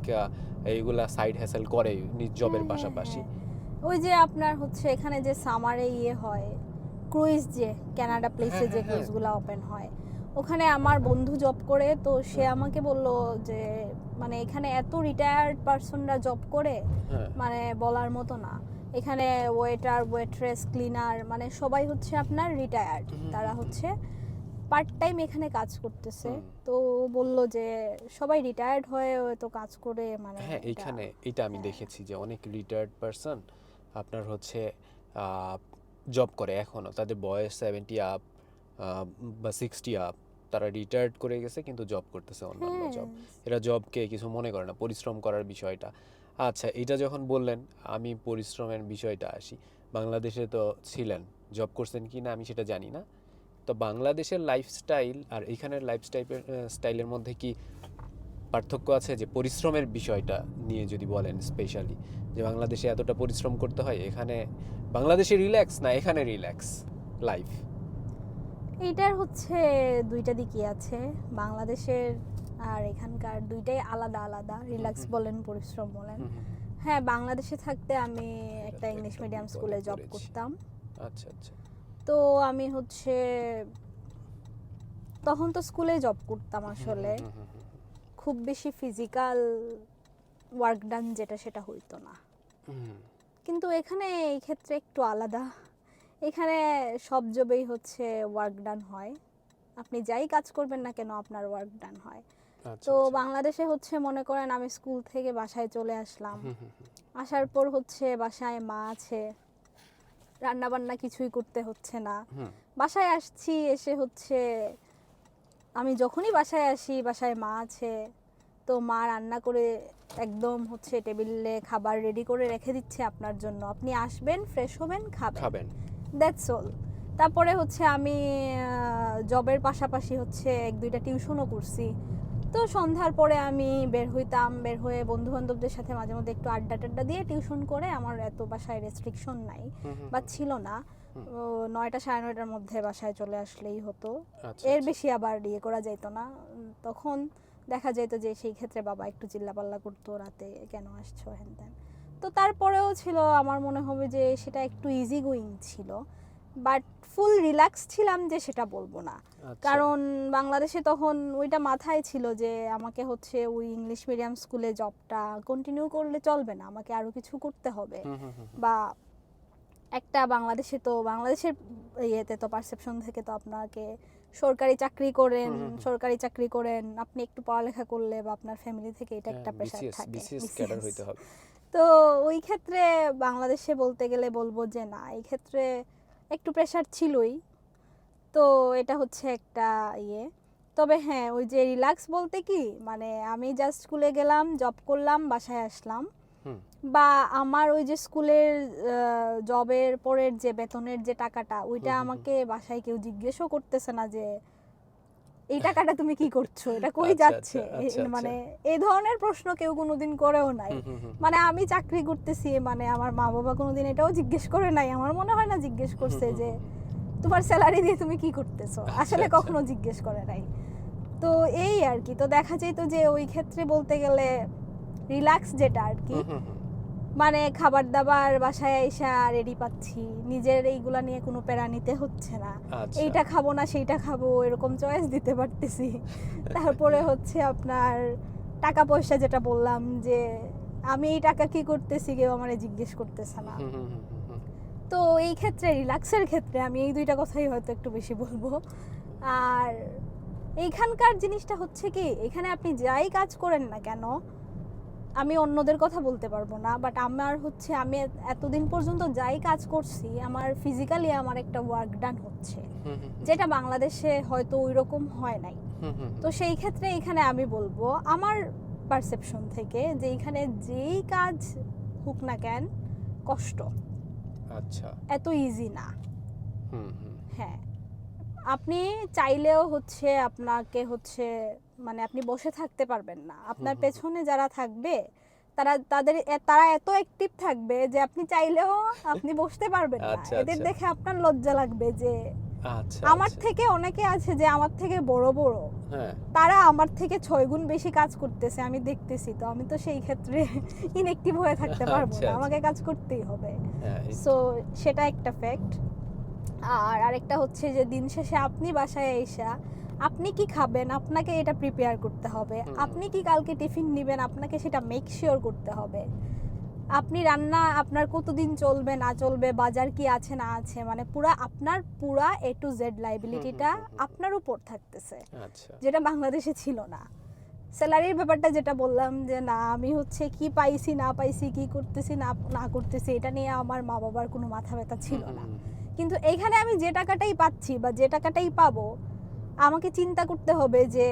এইগুলা সাইড হ্যাসেল করে নিজ জবের হ্যাঁ, হ্যাঁ, পাশাপাশি। হ্যাঁ। ওই যে আপনার হচ্ছে এখানে যে সামারে ইয়ে হয়, ক্রুইজ, যে কানাডা প্লেসে হ্যাঁ যে হ্যাঁ হ্যাঁ। ক্রুইজগুলো ওপেন হয়, ওখানে আমার বন্ধু জব করে, তো সে হ্যাঁ আমাকে বলল যে মানে এখানে এত রিটায়ার্ড পারসনরা জব করে, হ্যাঁ। মানে বলার মতো না। এখানে ওয়েটার ওয়েট্রেস ক্লিনার মানে সবাই হচ্ছে আপনার রিটায়ার্ড, তারা হচ্ছে পার্ট টাইম এখানে কাজ করতেছে। হুম। তো বলল যে সবাই রিটায়ার্ড হয়ে তো কাজ করে, মানে হ্যাঁ, এইখানে এটা আমি দেখেছি যে অনেক রিটায়ার্ড পারসন আপনার হচ্ছে জব করে এখনো, তাদের বয়স 70 আপ বা 60 আপ, তারা রিটায়ার্ড করে গেছে কিন্তু জব করতেছে অন্যান্য হ্যাঁ জব। এরা জবকে কিছু মনে করে না, পরিশ্রম করার বিষয়টা। আচ্ছা, এটা যখন বললেন আমি পরিশ্রমের বিষয়টা আসি। বাংলাদেশে তো ছিলেন, জব করছেন কি না আমি সেটা জানি না। তো বাংলাদেশের লাইফস্টাইল আর এখানের স্টাইলের মধ্যে কি পার্থক্য আছে? যে পরিশ্রমের বিষয়টা নিয়ে যদি বলেন স্পেশালি, যে বাংলাদেশে এতটা পরিশ্রম করতে হয়, এখানে বাংলাদেশে রিল্যাক্স না এখানে রিল্যাক্স লাইফ? এইটার হচ্ছে দুইটা দিকই আছে, বাংলাদেশের আর এখানকার দুইটাই আলাদা আলাদা, রিল্যাক্স বলেন পরিশ্রম বলেন। হ্যাঁ, বাংলাদেশে থাকতে আমি একটা এটা তো ইংলিশ একদম মিডিয়াম পরে স্কুলে জব পড়েছি। করতাম। আচ্ছা আচ্ছা। তো আমি হচ্ছে তখন তো স্কুলে জব করতাম আসলে, খুব বেশি ফিজিক্যাল ওয়ার্ক ডান যেটা সেটা হইতো না। কিন্তু এখানে এই ক্ষেত্রে একটু আলাদা, এখানে সব জবেই হচ্ছে ওয়ার্ক ডান হয়, আপনি যাই কাজ করবেন না কেন আপনার ওয়ার্ক ডান হয়। আচ্ছা তো আচ্ছা। বাংলাদেশে হচ্ছে মনে করেন আমি স্কুল থেকে বাসায় চলে আসলাম, আসার পর হচ্ছে বাসায় মা আছে, রান্না বান্না কিছুই করতে হচ্ছে না। বাসায় আসছি, এসে হচ্ছে আমি যখনই বাসায় আসি বাসায় মা আছে, তো মা রান্না করে একদম হচ্ছে টেবিলে খাবার রেডি করে রেখে দিচ্ছে আপনার জন্য, আপনি আসবেন, ফ্রেশ হবেন, খাবেন, দ্যাটস অল। তারপরে হচ্ছে আমি জবের পাশাপাশি হচ্ছে এক দুইটা টিউশনও করছি। তো সন্ধ্যার পরে আমি বের হইতাম, বের হয়ে বন্ধু বান্ধবদের সাথে মাঝে মধ্যে একটু আড্ডা টাড্ডা দিয়ে টিউশন করে, আমার এত বাসায় রেস্ট্রিকশন নাই বা ছিল না। 9টা 9:30টার মধ্যে বাসায় চলে আসলেই হতো, এর বেশি আবার ইয়ে করা যাইতো না। তখন দেখা যেত যে সেই ক্ষেত্রে বাবা একটু চিল্লাপাল্লা করতো, রাতে কেন আসছো হ্যান ত্যান। তো তারপরেও ছিল, আমার মনে হবে যে সেটা একটু ইজি গোয়িং ছিল, বাট ফুল রিল্যাক্স ছিলাম যে সেটা বলবো না। কারণ বাংলাদেশে তখন ওইটা মাথায় ছিল যে আমাকে হচ্ছে ওই ইংলিশ মিডিয়াম স্কুলে জবটা কন্টিনিউ করলে চলবে না, আমাকে আরো কিছু করতে হবে। বা একটা বাংলাদেশের ইয়েতে তো পারসেপশন থেকে তো আপনাকে সরকারি চাকরি করেন, আপনি একটু পড়ালেখা করলে বা আপনার ফ্যামিলি থেকে এটা একটা প্রেশার থাকে, ক্যাডার হইতে হবে। তো ওই ক্ষেত্রে বাংলাদেশে বলতে গেলে বলবো যে না, এই ক্ষেত্রে একটু প্রেশার ছিলই। তো এটা হচ্ছে একটা ইয়ে। তবে হ্যাঁ, ওই যে রিল্যাক্স বলতে কি, মানে আমি জাস্ট স্কুলে গেলাম, জব করলাম, বাসায় আসলাম, বা আমার ওই যে স্কুলের জবের পরের যে বেতনের যে টাকাটা, ওইটা আমাকে বাসায় কেউ জিজ্ঞেসও করতেছে না যে এই টাকাটা তুমি কি করছো, এটা কই যাচ্ছে, মানে এই ধরনের প্রশ্ন কেউ কোনোদিন করেও নাই। মানে আমি চাকরি করতেছি, মানে আমার মা বাবা কোনোদিন এটাও জিজ্ঞেস করে নাই, আমার মনে হয় না জিজ্ঞেস করছে যে তোমার স্যালারি দিয়ে তুমি কি করতেছো, আসলে কখনো জিজ্ঞেস করে নাই। তো এই আর কি, তো দেখা যেত যে ওই ক্ষেত্রে বলতে গেলে রিল্যাক্স যেটা আর কি, মানে খাবার দাবার বাসায় এসে রেডি পাচ্ছি, নিজের এইগুলা নিয়ে কোনো প্যারা নিতে হচ্ছে না, এইটা খাবো না সেইটা খাবো এরকম চয়েস দিতে পারতেছি। তারপরে হচ্ছে আপনার টাকা পয়সা যেটা বললাম যে আমি এই টাকা কি করতেছি কেউ আমারে জিজ্ঞেস করতেছে না। তো এই ক্ষেত্রে রিল্যাক্সের ক্ষেত্রে আমি এই দুইটা কথাই হয়তো একটু বেশি বলবো। আর এইখানকার জিনিসটা হচ্ছে কি, এখানে আপনি যাই কাজ করেন না কেন, আমি অন্যদের কথা বলতে পারবো না, বাট আমার হচ্ছে আমি এতদিন পর্যন্ত যাই কাজ করছি আমার ফিজিক্যালি আমার একটা ওয়ার্ক ডান হচ্ছে, যেটা বাংলাদেশে হয়তো ওই রকম হয় নাই। তো সেই ক্ষেত্রে এখানে আমি বলবো আমার পারসেপশন থেকে যে এখানে যেই কাজ হোক না কেন কষ্ট, আচ্ছা এত ইজি না। হ্যাঁ, আপনি চাইলেও হচ্ছে আপনাকে হচ্ছে মানে আপনি বসে থাকতে পারবেন না, আপনার পেছনে যারা থাকবে তারা এত অ্যাক্টিভ থাকবে যে আপনি চাইলেও আপনি বসতে পারবেন না। এদের দেখে আপনার লজ্জা লাগবে যে আমার থেকে অনেকে আছে যে আমার থেকে বড় বড়, তারা আমার থেকে 6 গুণ বেশি কাজ করতেছে, আমি দেখতেছি, তো আমি তো সেই ক্ষেত্রে ইনঅ্যাক্টিভ হয়ে থাকতে পারবো না, আমাকে কাজ করতেই হবে। সো সেটা একটা ফ্যাক্ট। আর আরেকটা হচ্ছে যে দিন শেষে আপনি বাসায় এসে আপনি কি খাবেন আপনাকে এটা প্রিপেয়ার করতে হবে, আপনি কি কালকে টিফিন নেবেন আপনাকে সেটা মেক শিওর করতে হবে। আপনি রান্না আপনার কতদিন চলবে না চলবে, বাজার কি আছে না আছে, মানে আপনার পুরা A to Z লাইবিলিটিটা আপনার উপর থাকতেছে, আচ্ছা যেটা বাংলাদেশে ছিল না। স্যালারির ব্যাপারটা যেটা বললাম যে না আমি হচ্ছে কি পাইছি না পাইছি, কি করতেছি না না করতেছি, এটা নিয়ে আমার মা বাবার কোনো মাথা ব্যথা ছিল না। কিন্তু এইখানে আমি যে টাকাটাই পাচ্ছি বা যে টাকাটাই পাবো, আমাকে চিন্তা করতে হবে যে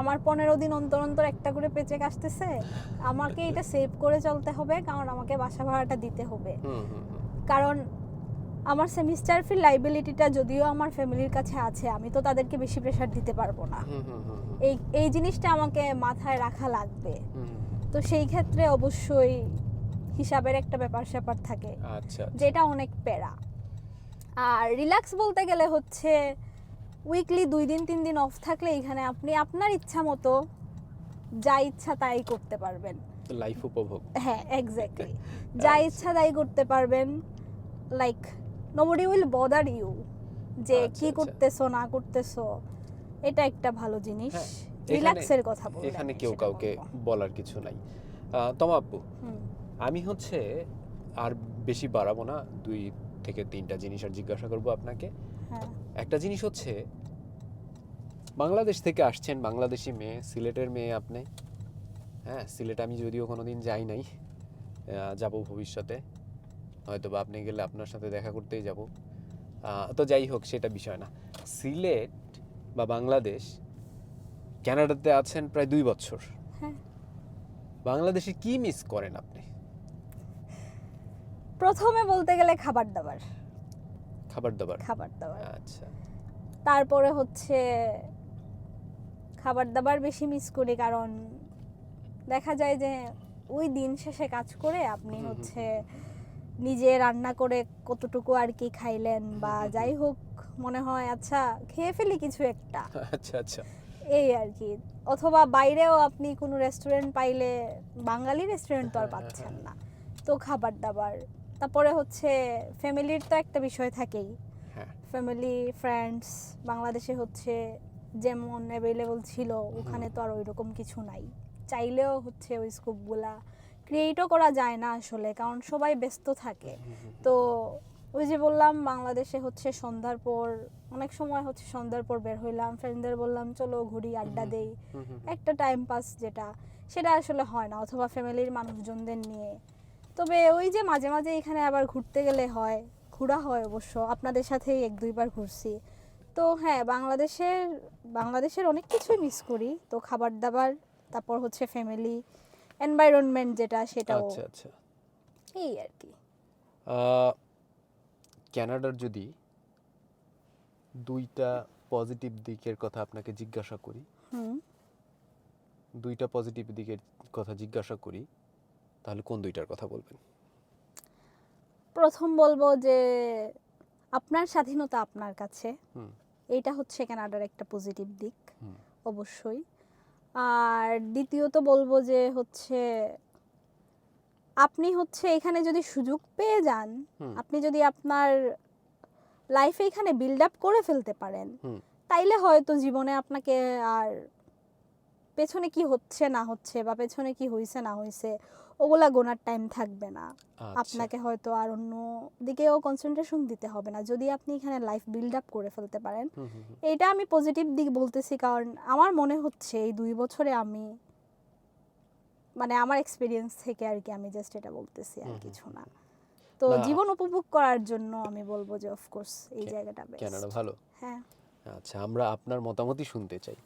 আমার 15 দিন অন্তর অন্তর একটা করে পেচেক আসতেছে, আমাকে এটা সেভ করে চলতে হবে, কারণ আমাকে বাসা ভাড়াটা দিতে হবে। কারণ আমার সেমিস্টার ফি লাইবিলিটিটা যদিও আমার ফ্যামিলির কাছে আছে, আমি তো তাদেরকে বেশি প্রেশার দিতে পারবো না। এই এই জিনিসটা আমাকে মাথায় রাখা লাগবে। তো সেই ক্ষেত্রে অবশ্যই হিসাবের একটা ব্যাপার স্যাপার থাকে, আচ্ছা যেটা অনেক প্যারা। আর রিল্যাক্স বলতে গেলে হচ্ছে উইকলি 2 দিন 3 দিন অফ থাকলে এখানে আপনি আপনার ইচ্ছা মতো যা ইচ্ছা তাই করতে পারবেন। লাইফ উপভোগ। হ্যাঁ এক্স্যাক্টলি, যা ইচ্ছা তাই করতে পারবেন। Like nobody will bother you যে কি করতেছো না করতেছো। এটা একটা ভালো জিনিস। রিল্যাক্সের কথা বললাম, এখানে কেউ কাউকে বলার কিছু নাই। তমা আপু, আমি হচ্ছে আর বেশি বাড়াবো না, 2 থেকে 3টা জিনিস আর জিজ্ঞাসা করব আপনাকে। হ্যাঁ একটা জিনিস হচ্ছে, বাংলাদেশ থেকে আসছেন, বাংলাদেশি মেয়ে, সিলেটের মেয়ে আপনি। হ্যাঁ, সিলেট আমি যদিও কোনোদিন যাই নাই, যাব ভবিষ্যতে, হয়তো বা আপনি গেলে আপনার সাথে দেখা করতেই যাব। তো যাই হোক, সেটা বিষয় না। সিলেট বা বাংলাদেশ, কানাডাতে আছেন প্রায় 2 বছর। হ্যাঁ, বাংলাদেশে কি মিস করেন আপনি? প্রথমে বলতে গেলে খাবার দাবার। খাবার দাবার। আচ্ছা। তারপরে হচ্ছে খাবার দাবার বেশি মিস করি, কারণ দেখা যায় যে ওই দিন শেষে কাজ করে আপনি হচ্ছে নিজে রান্না করে কতটুকু আর কি খাইলেন, বা যাই হোক মনে হয় আচ্ছা খেয়ে ফেলি কিছু একটা, আচ্ছা আচ্ছা, এই আর কি। অথবা বাইরেও আপনি কোনো রেস্টুরেন্ট পাইলে, বাঙালি রেস্টুরেন্ট তো আর পাচ্ছেন না, তো খাবার দাবার। তারপরে হচ্ছে ফ্যামিলির তো একটা বিষয় থাকেই, ফ্যামিলি ফ্রেন্ডস বাংলাদেশে হচ্ছে যেমন অ্যাভেলেবল ছিল ওখানে তো আর ওই রকম কিছু নাই। চাইলেও হচ্ছে ওই স্কোপগুলা ক্রিয়েটও করা যায় না আসলে, কারণ সবাই ব্যস্ত থাকে। তো ওই যে বললাম বাংলাদেশে হচ্ছে সন্ধ্যার পর, অনেক সময় হচ্ছে সন্ধ্যার পর বের হইলাম, ফ্রেন্ডদের বললাম চলো ঘুরি আড্ডা দেই, একটা টাইম পাস যেটা, সেটা আসলে হয় না, অথবা ফ্যামিলির মানুষজনদের নিয়ে। তবে ওই যে মাঝে মাঝে এখানে আবার ঘুরতে গেলে হয়, ঘোরা হয় অবশ্য, আপনাদের সাথেই 1-2 বার ঘুরছি। তো হ্যাঁ, বাংলাদেশের অনেক কিছুই মিস করি, তো খাবার দাবার, তারপর হচ্ছে ফ্যামিলি, এনভায়রনমেন্ট যেটা সেটাও। আচ্ছা আচ্ছা, এই আর কি। কানাডার যদি 2টা পজিটিভ দিকের কথা আপনাকে জিজ্ঞাসা করি, 2টা পজিটিভ দিকের কথা জিজ্ঞাসা করি, তাহলে কোন 2টার কথা বলবেন? প্রথম বলবো যে আপনার স্বাধীনতা আপনার কাছে, এইটা হচ্ছে কানাডার একটা পজিটিভ দিক অবশ্যই। আর দ্বিতীয়ত বলবো যে হচ্ছে আপনি হচ্ছে এখানে যদি সুযোগ পেয়ে যান, আপনি যদি আপনার লাইফে এখানে বিল্ড আপ করে ফেলতে পারেন, তাইলে হয়তো জীবনে আপনাকে আর পেছনে কি হচ্ছে না হচ্ছে বা পেছনে কি হইছে না হইছে ওগুলা গোনার টাইম থাকবে না। আপনাকে হয়তো আর অন্য দিকেও কনসেন্ট্রেশন দিতে হবে না, যদি আপনি এখানে লাইফ বিল্ড আপ করে ফেলতে পারেন। এটা আমি পজিটিভ দিক বলতেছি, কারণ আমার মনে হচ্ছে এই 2 বছরে আমি, মানে আমার এক্সপিরিয়েন্স থেকে আর কি, আমি জাস্ট এটা বলতেছি আর কিছু না। তো জীবন উপভোগ করার জন্য আমি বলবো যে অফকোর্স এই জায়গাটা বেস্ট। কানাডা ভালো। হ্যাঁ আচ্ছা, আমরা আপনার মতামতই শুনতে চাই।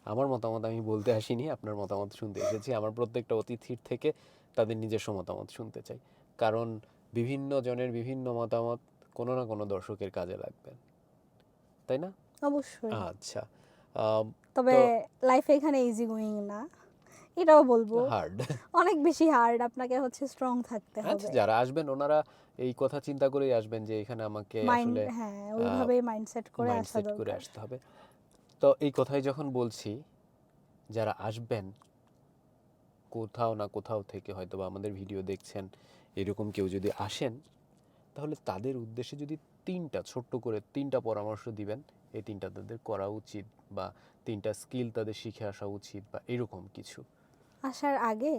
আমার মতামত আমি বলতে আসিনি, আপনার মতামত শুনতে এসেছি। আমার প্রত্যেকটা অতিথির থেকে তাদের নিজস্ব মতামত শুনতে চাই, কারণ বিভিন্ন জনের বিভিন্ন মতামত কোনো না কোনো দর্শকের কাজে লাগবে, তাই না? অবশ্যই। আচ্ছা, তবে লাইফে এখানে ইজি গোয়িং না, এটাও বলবো, হার্ড, অনেক বেশি হার্ড। আপনাকে হচ্ছে স্ট্রং থাকতে হবে। আচ্ছা, যারা আসবেন ওনারা এই কথা চিন্তা করেই আসবেন যে এখানে আমাকে আসলে হ্যাঁ, ওইভাবেই মাইন্ডসেট করে আসা দরকার। আসতে হবে। তো এই কথাই যখন বলছি, যারা আসবেন কোথাও না কোথাও থেকে, হয়তো বা আমাদের ভিডিও দেখছেন, এরকম কেউ যদি আসেন, তাহলে তাদের উদ্দেশ্যে যদি 3টা ছোট্ট করে 3টা পরামর্শ দিবেন, এই 3টা তাদের করা উচিত, বা 3টা স্কিল তাদের শিখে আসা উচিত, বা এরকম কিছু আসার আগে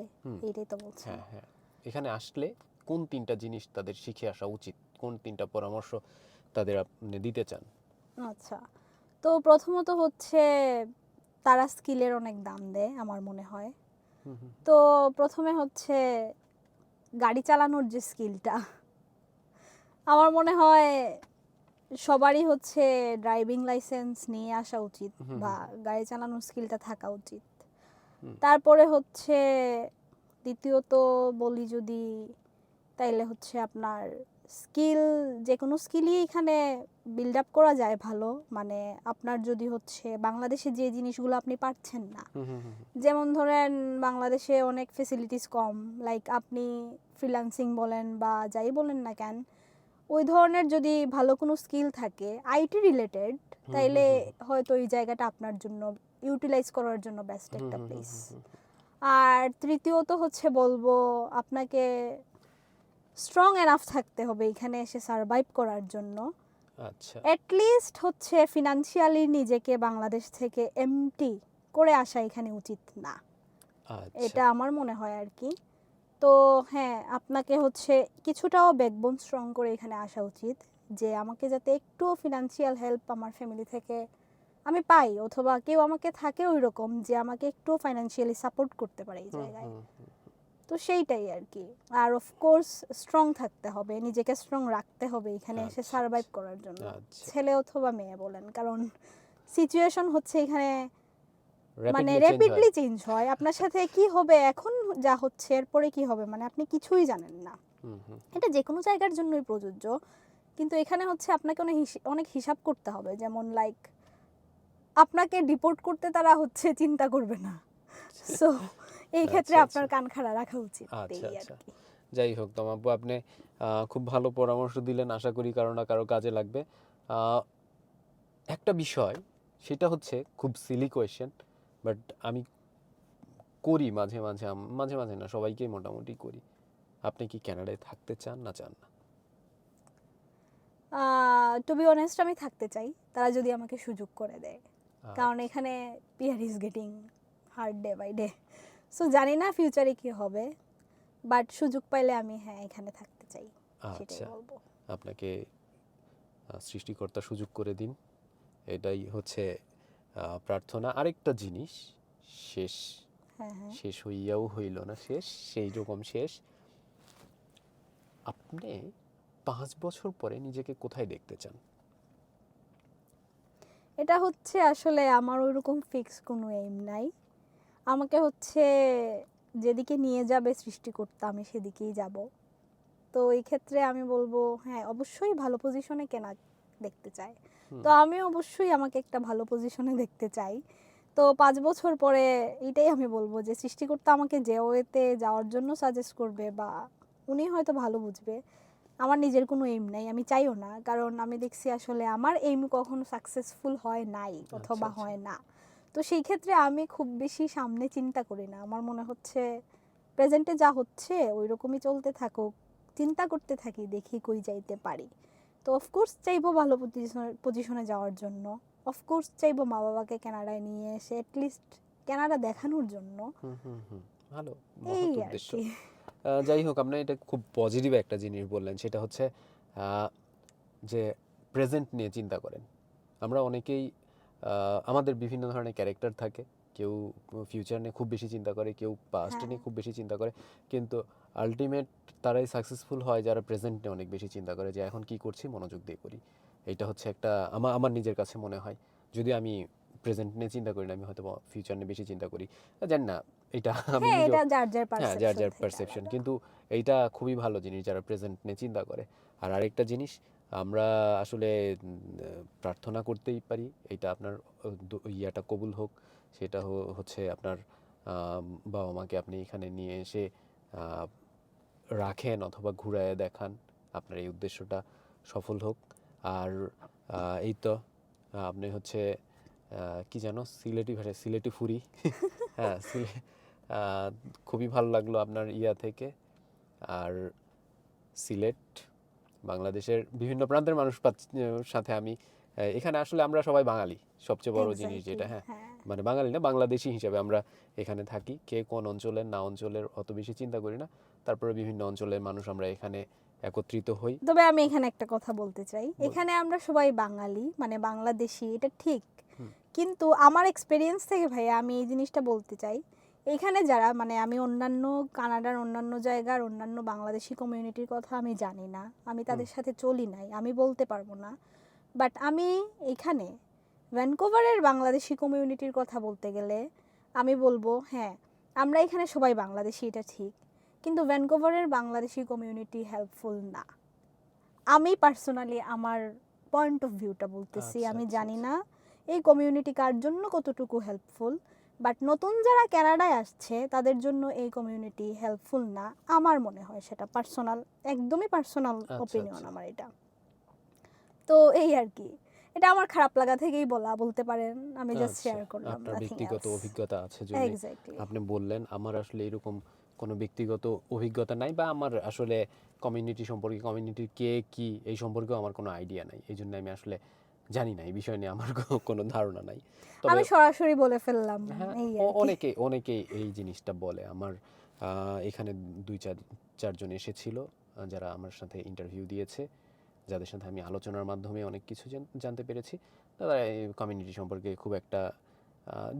এটাই তো বলছি। হ্যাঁ হ্যাঁ, এখানে আসলে কোন 3টা জিনিস তাদের শিখে আসা উচিত, কোন 3টা পরামর্শ তাদের আপনি দিতে চান? আচ্ছা, তো প্রথমত হচ্ছে তারা স্কিলের অনেক দাম দেয় আমার মনে হয়। হুম হুম তো প্রথমে হচ্ছে গাড়ি চালানোর যে স্কিলটা, আমার মনে হয় সবারই হচ্ছে ড্রাইভিং লাইসেন্স নিয়ে আসা উচিত হুম বা হুম গাড়ি চালানোর স্কিলটা থাকা উচিত। হুম, তারপরে হচ্ছে দ্বিতীয়ত বলি যদি, তাইলে হচ্ছে আপনার স্কিল, যে কোনো স্কিলই এখানে বিল্ড আপ করা যায় ভালো। মানে আপনার যদি হচ্ছে বাংলাদেশে যে জিনিসগুলো আপনি পাচ্ছেন না, হুম হুম হুম হুম, যেমন ধরেন বাংলাদেশে অনেক ফেসিলিটিস কম, লাইক আপনি ফ্রিল্যান্সিং বলেন বা যাই বলেন না কেন, ওই ধরনের যদি ভালো কোনো স্কিল থাকে আইটি রিলেটেড, হুম তাইলে হুম হয়তো এই জায়গাটা আপনার জন্য ইউটিলাইজ করার জন্য বেস্ট হুম একটা হুম হুম প্লেস। হুম হুম, আর তৃতীয়ত হচ্ছে বলবো আপনাকে স্ট্রং এনাফ থাকতে হবে এখানে এসে সারভাইভ করার জন্য। আচ্ছা অ্যাটলিস্ট হচ্ছে ফিনান্সিয়ালি নিজেকে বাংলাদেশ থেকে এমটি করে আসা এখানে উচিত না, আচ্ছা এটা আমার মনে হয় আর কি। তো হ্যাঁ, আপনাকে হচ্ছে কিছুটাও ব্যাকবোন স্ট্রং করে এখানে আসা উচিত, যে আমাকে যাতে একটু ফিনান্সিয়াল হেল্প আমার ফ্যামিলি থেকে আমি পাই, অথবা কেউ আমাকে থাকে ওই রকম যে আমাকে একটু ফাইনান্সিয়ালি সাপোর্ট করতে পারে এই হুম জায়গায়। হুম, তো সেইটাই আর কি। আর অফকোর্স স্ট্রং থাকতে হবে, নিজেকে স্ট্রং রাখতে হবে এখানে এসে আচ্ছা সারভাইভ আচ্ছা করার জন্য, আচ্ছা, ছেলে অথবা মেয়ে বলেন, কারণ সিচুয়েশন হচ্ছে এখানে মানে র্যাপিডলি চেঞ্জ হয়। র্যাপিডলি চেঞ্জ হয়। আপনার সাথে কি হবে এখন, যা হচ্ছে এরপরে কি হবে, মানে আপনি কিছুই জানেন না। হুম হুম, এটা যে কোনো জায়গার জন্যই প্রযোজ্য, কিন্তু এখানে হচ্ছে আপনাকে অনেক অনেক হিসাব করতে হবে। যেমন লাইক আপনাকে ডিপোর্ট করতে তারা হচ্ছে চিন্তা করবে না, সো এই ক্ষেত্রে আচ্ছা আচ্ছা আপনার কান খাড়া রাখা উচিত, আচ্ছা এই আর আচ্ছা, কি। যাই হোক তমাপু, আপনি খুব ভালো পরামর্শ দিলেন, আশা করি কারো না কারো কাজে লাগবে। আহ, একটা বিষয়, সেটা হচ্ছে খুব সিলি কোয়েশ্চেন, বাট আমি করি মাঝে মাঝে, মাঝে মাঝে না, সবাইকেই মোটামুটি করি। আপনি কি কানাডায় থাকতে চান না চান না? টু বি অনেস্ট আমি থাকতে চাই, তারা যদি আমাকে সুযোগ করে দেয়, কারণ আচ্ছা এখানে peer is getting hard day by day. So জানি না ফিউচারে কি হবে, বাট সুযোগ পাইলে আমি হ্যাঁ এখানে থাকতে চাই, সেটাই আচ্ছা, বলবো। আপনাকে সৃষ্টিকর্তা সুযোগ করে দিন, এটাই হচ্ছে প্রার্থনা। আরেকটা জিনিস, শেষ, হ্যাঁ হ্যাঁ, শেষ হইয়াও হইল না শেষ, সেই রকম শেষ, আপনি 5 বছর পরে নিজেকে কোথায় দেখতে চান? এটা হচ্ছে আসলে আমার ওইরকম ফিক্স কোনো এইম নাই। আমাকে হচ্ছে যেদিকে নিয়ে যাবে সৃষ্টিকর্তা আমি সেদিকেই যাব। তো এই ক্ষেত্রে আমি বলবো হ্যাঁ অবশ্যই ভালো পজিশনে কেনা দেখতে চাই। হুম তো আমি অবশ্যই আমাকে একটা ভালো পজিশনে দেখতে চাই। তো 5 বছর পরে এটাই আমি বলবো যে সৃষ্টিকর্তা আমাকে যে ওয়েতে যাওয়ার জন্য সাজেস্ট করবে বা উনি হয়তো ভালো বুঝবে। আমার নিজের কোনো এইম নাই, আমি চাইও না, কারণ আমি দেখছি আসলে আমার এইম কখনো সাকসেসফুল হয় নাই আচ্ছা অথবা আচ্ছা হয় না। তো সেই ক্ষেত্রে আমি খুব বেশি সামনে চিন্তা করি না, আমার মনে হচ্ছে প্রেজেন্টে যা হচ্ছে ওই রকমই চলতে থাকুক, চিন্তা করতে থাকি দেখি কই যাইতে পারি। তো অফকোর্স চাইবো ভালো পজিশনে যাওয়ার জন্য, অফকোর্স চাইবো মা বাবাকে কানাডায় নিয়ে এসে অ্যাটলিস্ট কানাডা দেখানোর জন্য। হুম হুম হুম, ভালো, এই মহৎ আর উদ্দেশ্য। কি। যাই হোক, আপনি এটা খুব পজিটিভ একটা জিনিস বললেন, সেটা হচ্ছে আহ, যে প্রেজেন্ট নিয়ে চিন্তা করেন। আমরা অনেকেই আমাদের বিভিন্ন ধরনের ক্যারেক্টার থাকে, কেউ ফিউচার নিয়ে খুব বেশি চিন্তা করে, কেউ পাস্ট হ্যাঁ নিয়ে খুব বেশি চিন্তা করে, কিন্তু আলটিমেট তারাই সাকসেসফুল হয় যারা প্রেজেন্ট নিয়ে অনেক বেশি চিন্তা করে, যে এখন কি করছি মনোযোগ দিয়ে করি। এইটা হচ্ছে একটা আমার আমার নিজের কাছে মনে হয়, যদি আমি প্রেজেন্ট নিয়ে চিন্তা করি না, আমি হয়তো ফিউচার নিয়ে বেশি চিন্তা করি, জানি না, এটা আমি হ্যাঁ, নিজেও, এটা যার যার হ্যাঁ যার পারসেপশন যার থেকে পারসেপশন, আলাদা। কিন্তু এইটা খুবই ভালো জিনিস যারা প্রেজেন্ট নিয়ে চিন্তা করে। আর আরেকটা জিনিস, আমরা আসলে প্রার্থনা করতেই পারি এটা আপনার ইয়াটা কবুল হোক, সেটা হচ্ছে আপনার বাবা মাকে আপনি এখানে নিয়ে এসে আহ, রাখেন অথবা ঘুরায় দেখান, আপনার এই উদ্দেশ্যটা সফল হোক। আর এই তো আপনি হচ্ছে কি জানো সিলেটি ভাষায় সিলেটি ফুরি, হ্যাঁ আহ, খুবই ভালো লাগলো আপনার ইয়া থেকে। আর সিলেট, বাংলাদেশের বিভিন্ন প্রান্তের মানুষ সাথে আমি এখানে আসলে আমরা সবাই বাঙালি, সবচেয়ে বড় জিনিস এক্স্যাক্টলি যেটা, হ্যাঁ, হ্যাঁ। মানে বাঙালি না, বাংলাদেশি হিসেবে আমরা এখানে থাকি, কে কোন অঞ্চলের না অঞ্চলের অত বেশি চিন্তা করি না। তারপরে বিভিন্ন অঞ্চলের মানুষ আমরা এখানে একত্রিত হই। তবে আমি এখানে একটা কথা বলতে চাই, এখানে আমরা সবাই বাঙালি, মানে বাংলাদেশি, এটা ঠিক। কিন্তু আমার এক্সপিরিয়েন্স থেকে ভাইয়া আমি এই জিনিসটা বলতে চাই, এখানে যারা, মানে আমি অন্যান্য কানাডার অন্যান্য জায়গার অন্যান্য বাংলাদেশি কমিউনিটির কথা আমি জানি না, আমি তাদের সাথে চলি নাই, আমি বলতে পারবো না। বাট আমি এখানে ভ্যানকুভারের বাংলাদেশি কমিউনিটির কথা বলতে গেলে আমি বলবো হ্যাঁ, আমরা এখানে সবাই বাংলাদেশি, এটা ঠিক, কিন্তু ভ্যানকুভারের বাংলাদেশি কমিউনিটি হেল্পফুল না। আমি পার্সোনালি আমার পয়েন্ট অফ ভিউটা বলতেছি, আচ্ছা, আমি আচ্ছা, জানি আচ্ছা। না এই কমিউনিটি কার জন্য কতটুকু হেল্পফুল, বাট নতুন যারা কানাডায় আসছে তাদের জন্য এই কমিউনিটি হেল্পফুল না আমার মনে হয়, সেটা পার্সোনাল, একদমই পার্সোনাল আচ্ছা, ওপিনিয়ন আচ্ছা। আমার এটা। তো এই আর কি, এটা আমার খারাপ লাগা থেকেই বলতে পারেন, আমি জাস্ট আচ্ছা, শেয়ার করলাম, আপনার নাথিং ব্যক্তিগত এলস। অভিজ্ঞতা আছে জন্য এক্স্যাক্টলি। আপনি বললেন। আমার আসলে এরকম কোনো ব্যক্তিগত অভিজ্ঞতা নাই, বা আমার আসলে কমিউনিটি সম্পর্কে, কমিউনিটির কে কি এই সম্পর্কেও আমার কোনো আইডিয়া নাই। এই জন্য আমি আসলে জানি না, এই বিষয় নিয়ে আমার কোনো ধারণা নাই। তবে আমি সরাসরি বলে ফেললাম, হ্যাঁ, এই আর কি। অনেকেই এই জিনিসটা বলে। আমার এখানে 2-4 জন এসেছিল, যারা আমার সাথে ইন্টারভিউ দিয়েছে, যাদের সাথে আমি আলোচনার মাধ্যমে অনেক কিছু জানতে পেরেছি। তারা এই কমিউনিটি সম্পর্কে খুব একটা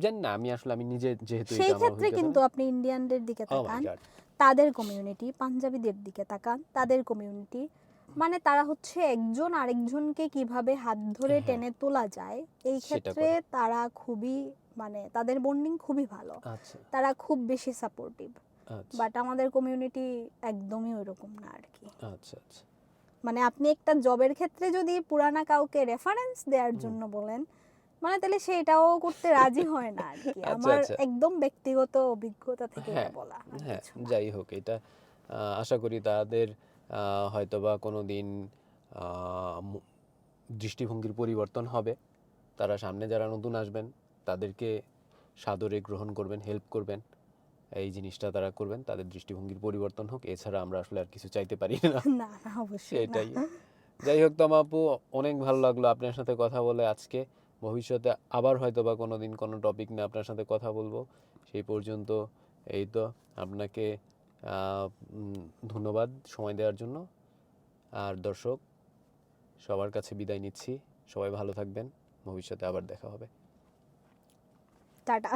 জানি না। আমি নিজে, যেহেতু সেই এটা আমার ক্ষেত্রে অভিজ্ঞতা কিন্তু না। আপনি ইন্ডিয়ানদের দিকে ও মাই তাকান, গড! তাদের কমিউনিটি, পাঞ্জাবিদের দিকে তাকান, তাদের কমিউনিটি, মানে তারা হচ্ছে একজন আরেকজনকে কিভাবে হাত ধরে হ্যাঁ, টেনে তোলা যায় এই সেটা ক্ষেত্রে করে। তারা খুবই, মানে তাদের বন্ডিং খুবই ভালো, আচ্ছা, তারা খুব বেশি সাপোর্টিভ। আচ্ছা, বাট আমাদের কমিউনিটি একদমই ওইরকম না আর কি। আচ্ছা, আচ্ছা। মানে আপনি একটা জবের ক্ষেত্রে যদি পুরানা কাউকে রেফারেন্স দেওয়ার জন্য বলেন, মানে তাহলে সে এটাও করতে রাজি হয় না আর কি। আচ্ছা, আমার আচ্ছা। একদম ব্যক্তিগত অভিজ্ঞতা থেকে এটা হ্যাঁ, বলা, আর হ্যাঁ, কিছু না। যাই হোক, এটা আশা করি তাদের হয়তোবা কোনোদিন আ মু দৃষ্টিভঙ্গির পরিবর্তন হবে। তারা সামনে যারা নতুন আসবেন তাদেরকে সাদরে গ্রহণ করবেন, হেল্প করবেন। এই জিনিসটা তারা করবেন। তাদের দৃষ্টিভঙ্গির পরিবর্তন হোক। এছাড়া আমরা আসলে আর কিছু চাইতে পারি না। না, না, অবশ্যই না। সেটাই। যাই হোক, তমা আপু, অনেক ভালো লাগলো আপনার সাথে কথা বলে আজকে। ভবিষ্যতে আবার হয়তোবা কোনোদিন কোনো টপিক নিয়ে আপনার সাথে কথা বলবো। সেই পর্যন্ত এই তো, আপনাকে আ উম ধন্যবাদ সময় দেওয়ার জন্য। আর দর্শক, সবার কাছে বিদায় নিচ্ছি। সবাই ভালো থাকবেন। ভবিষ্যতে আবার দেখা হবে। টাটা।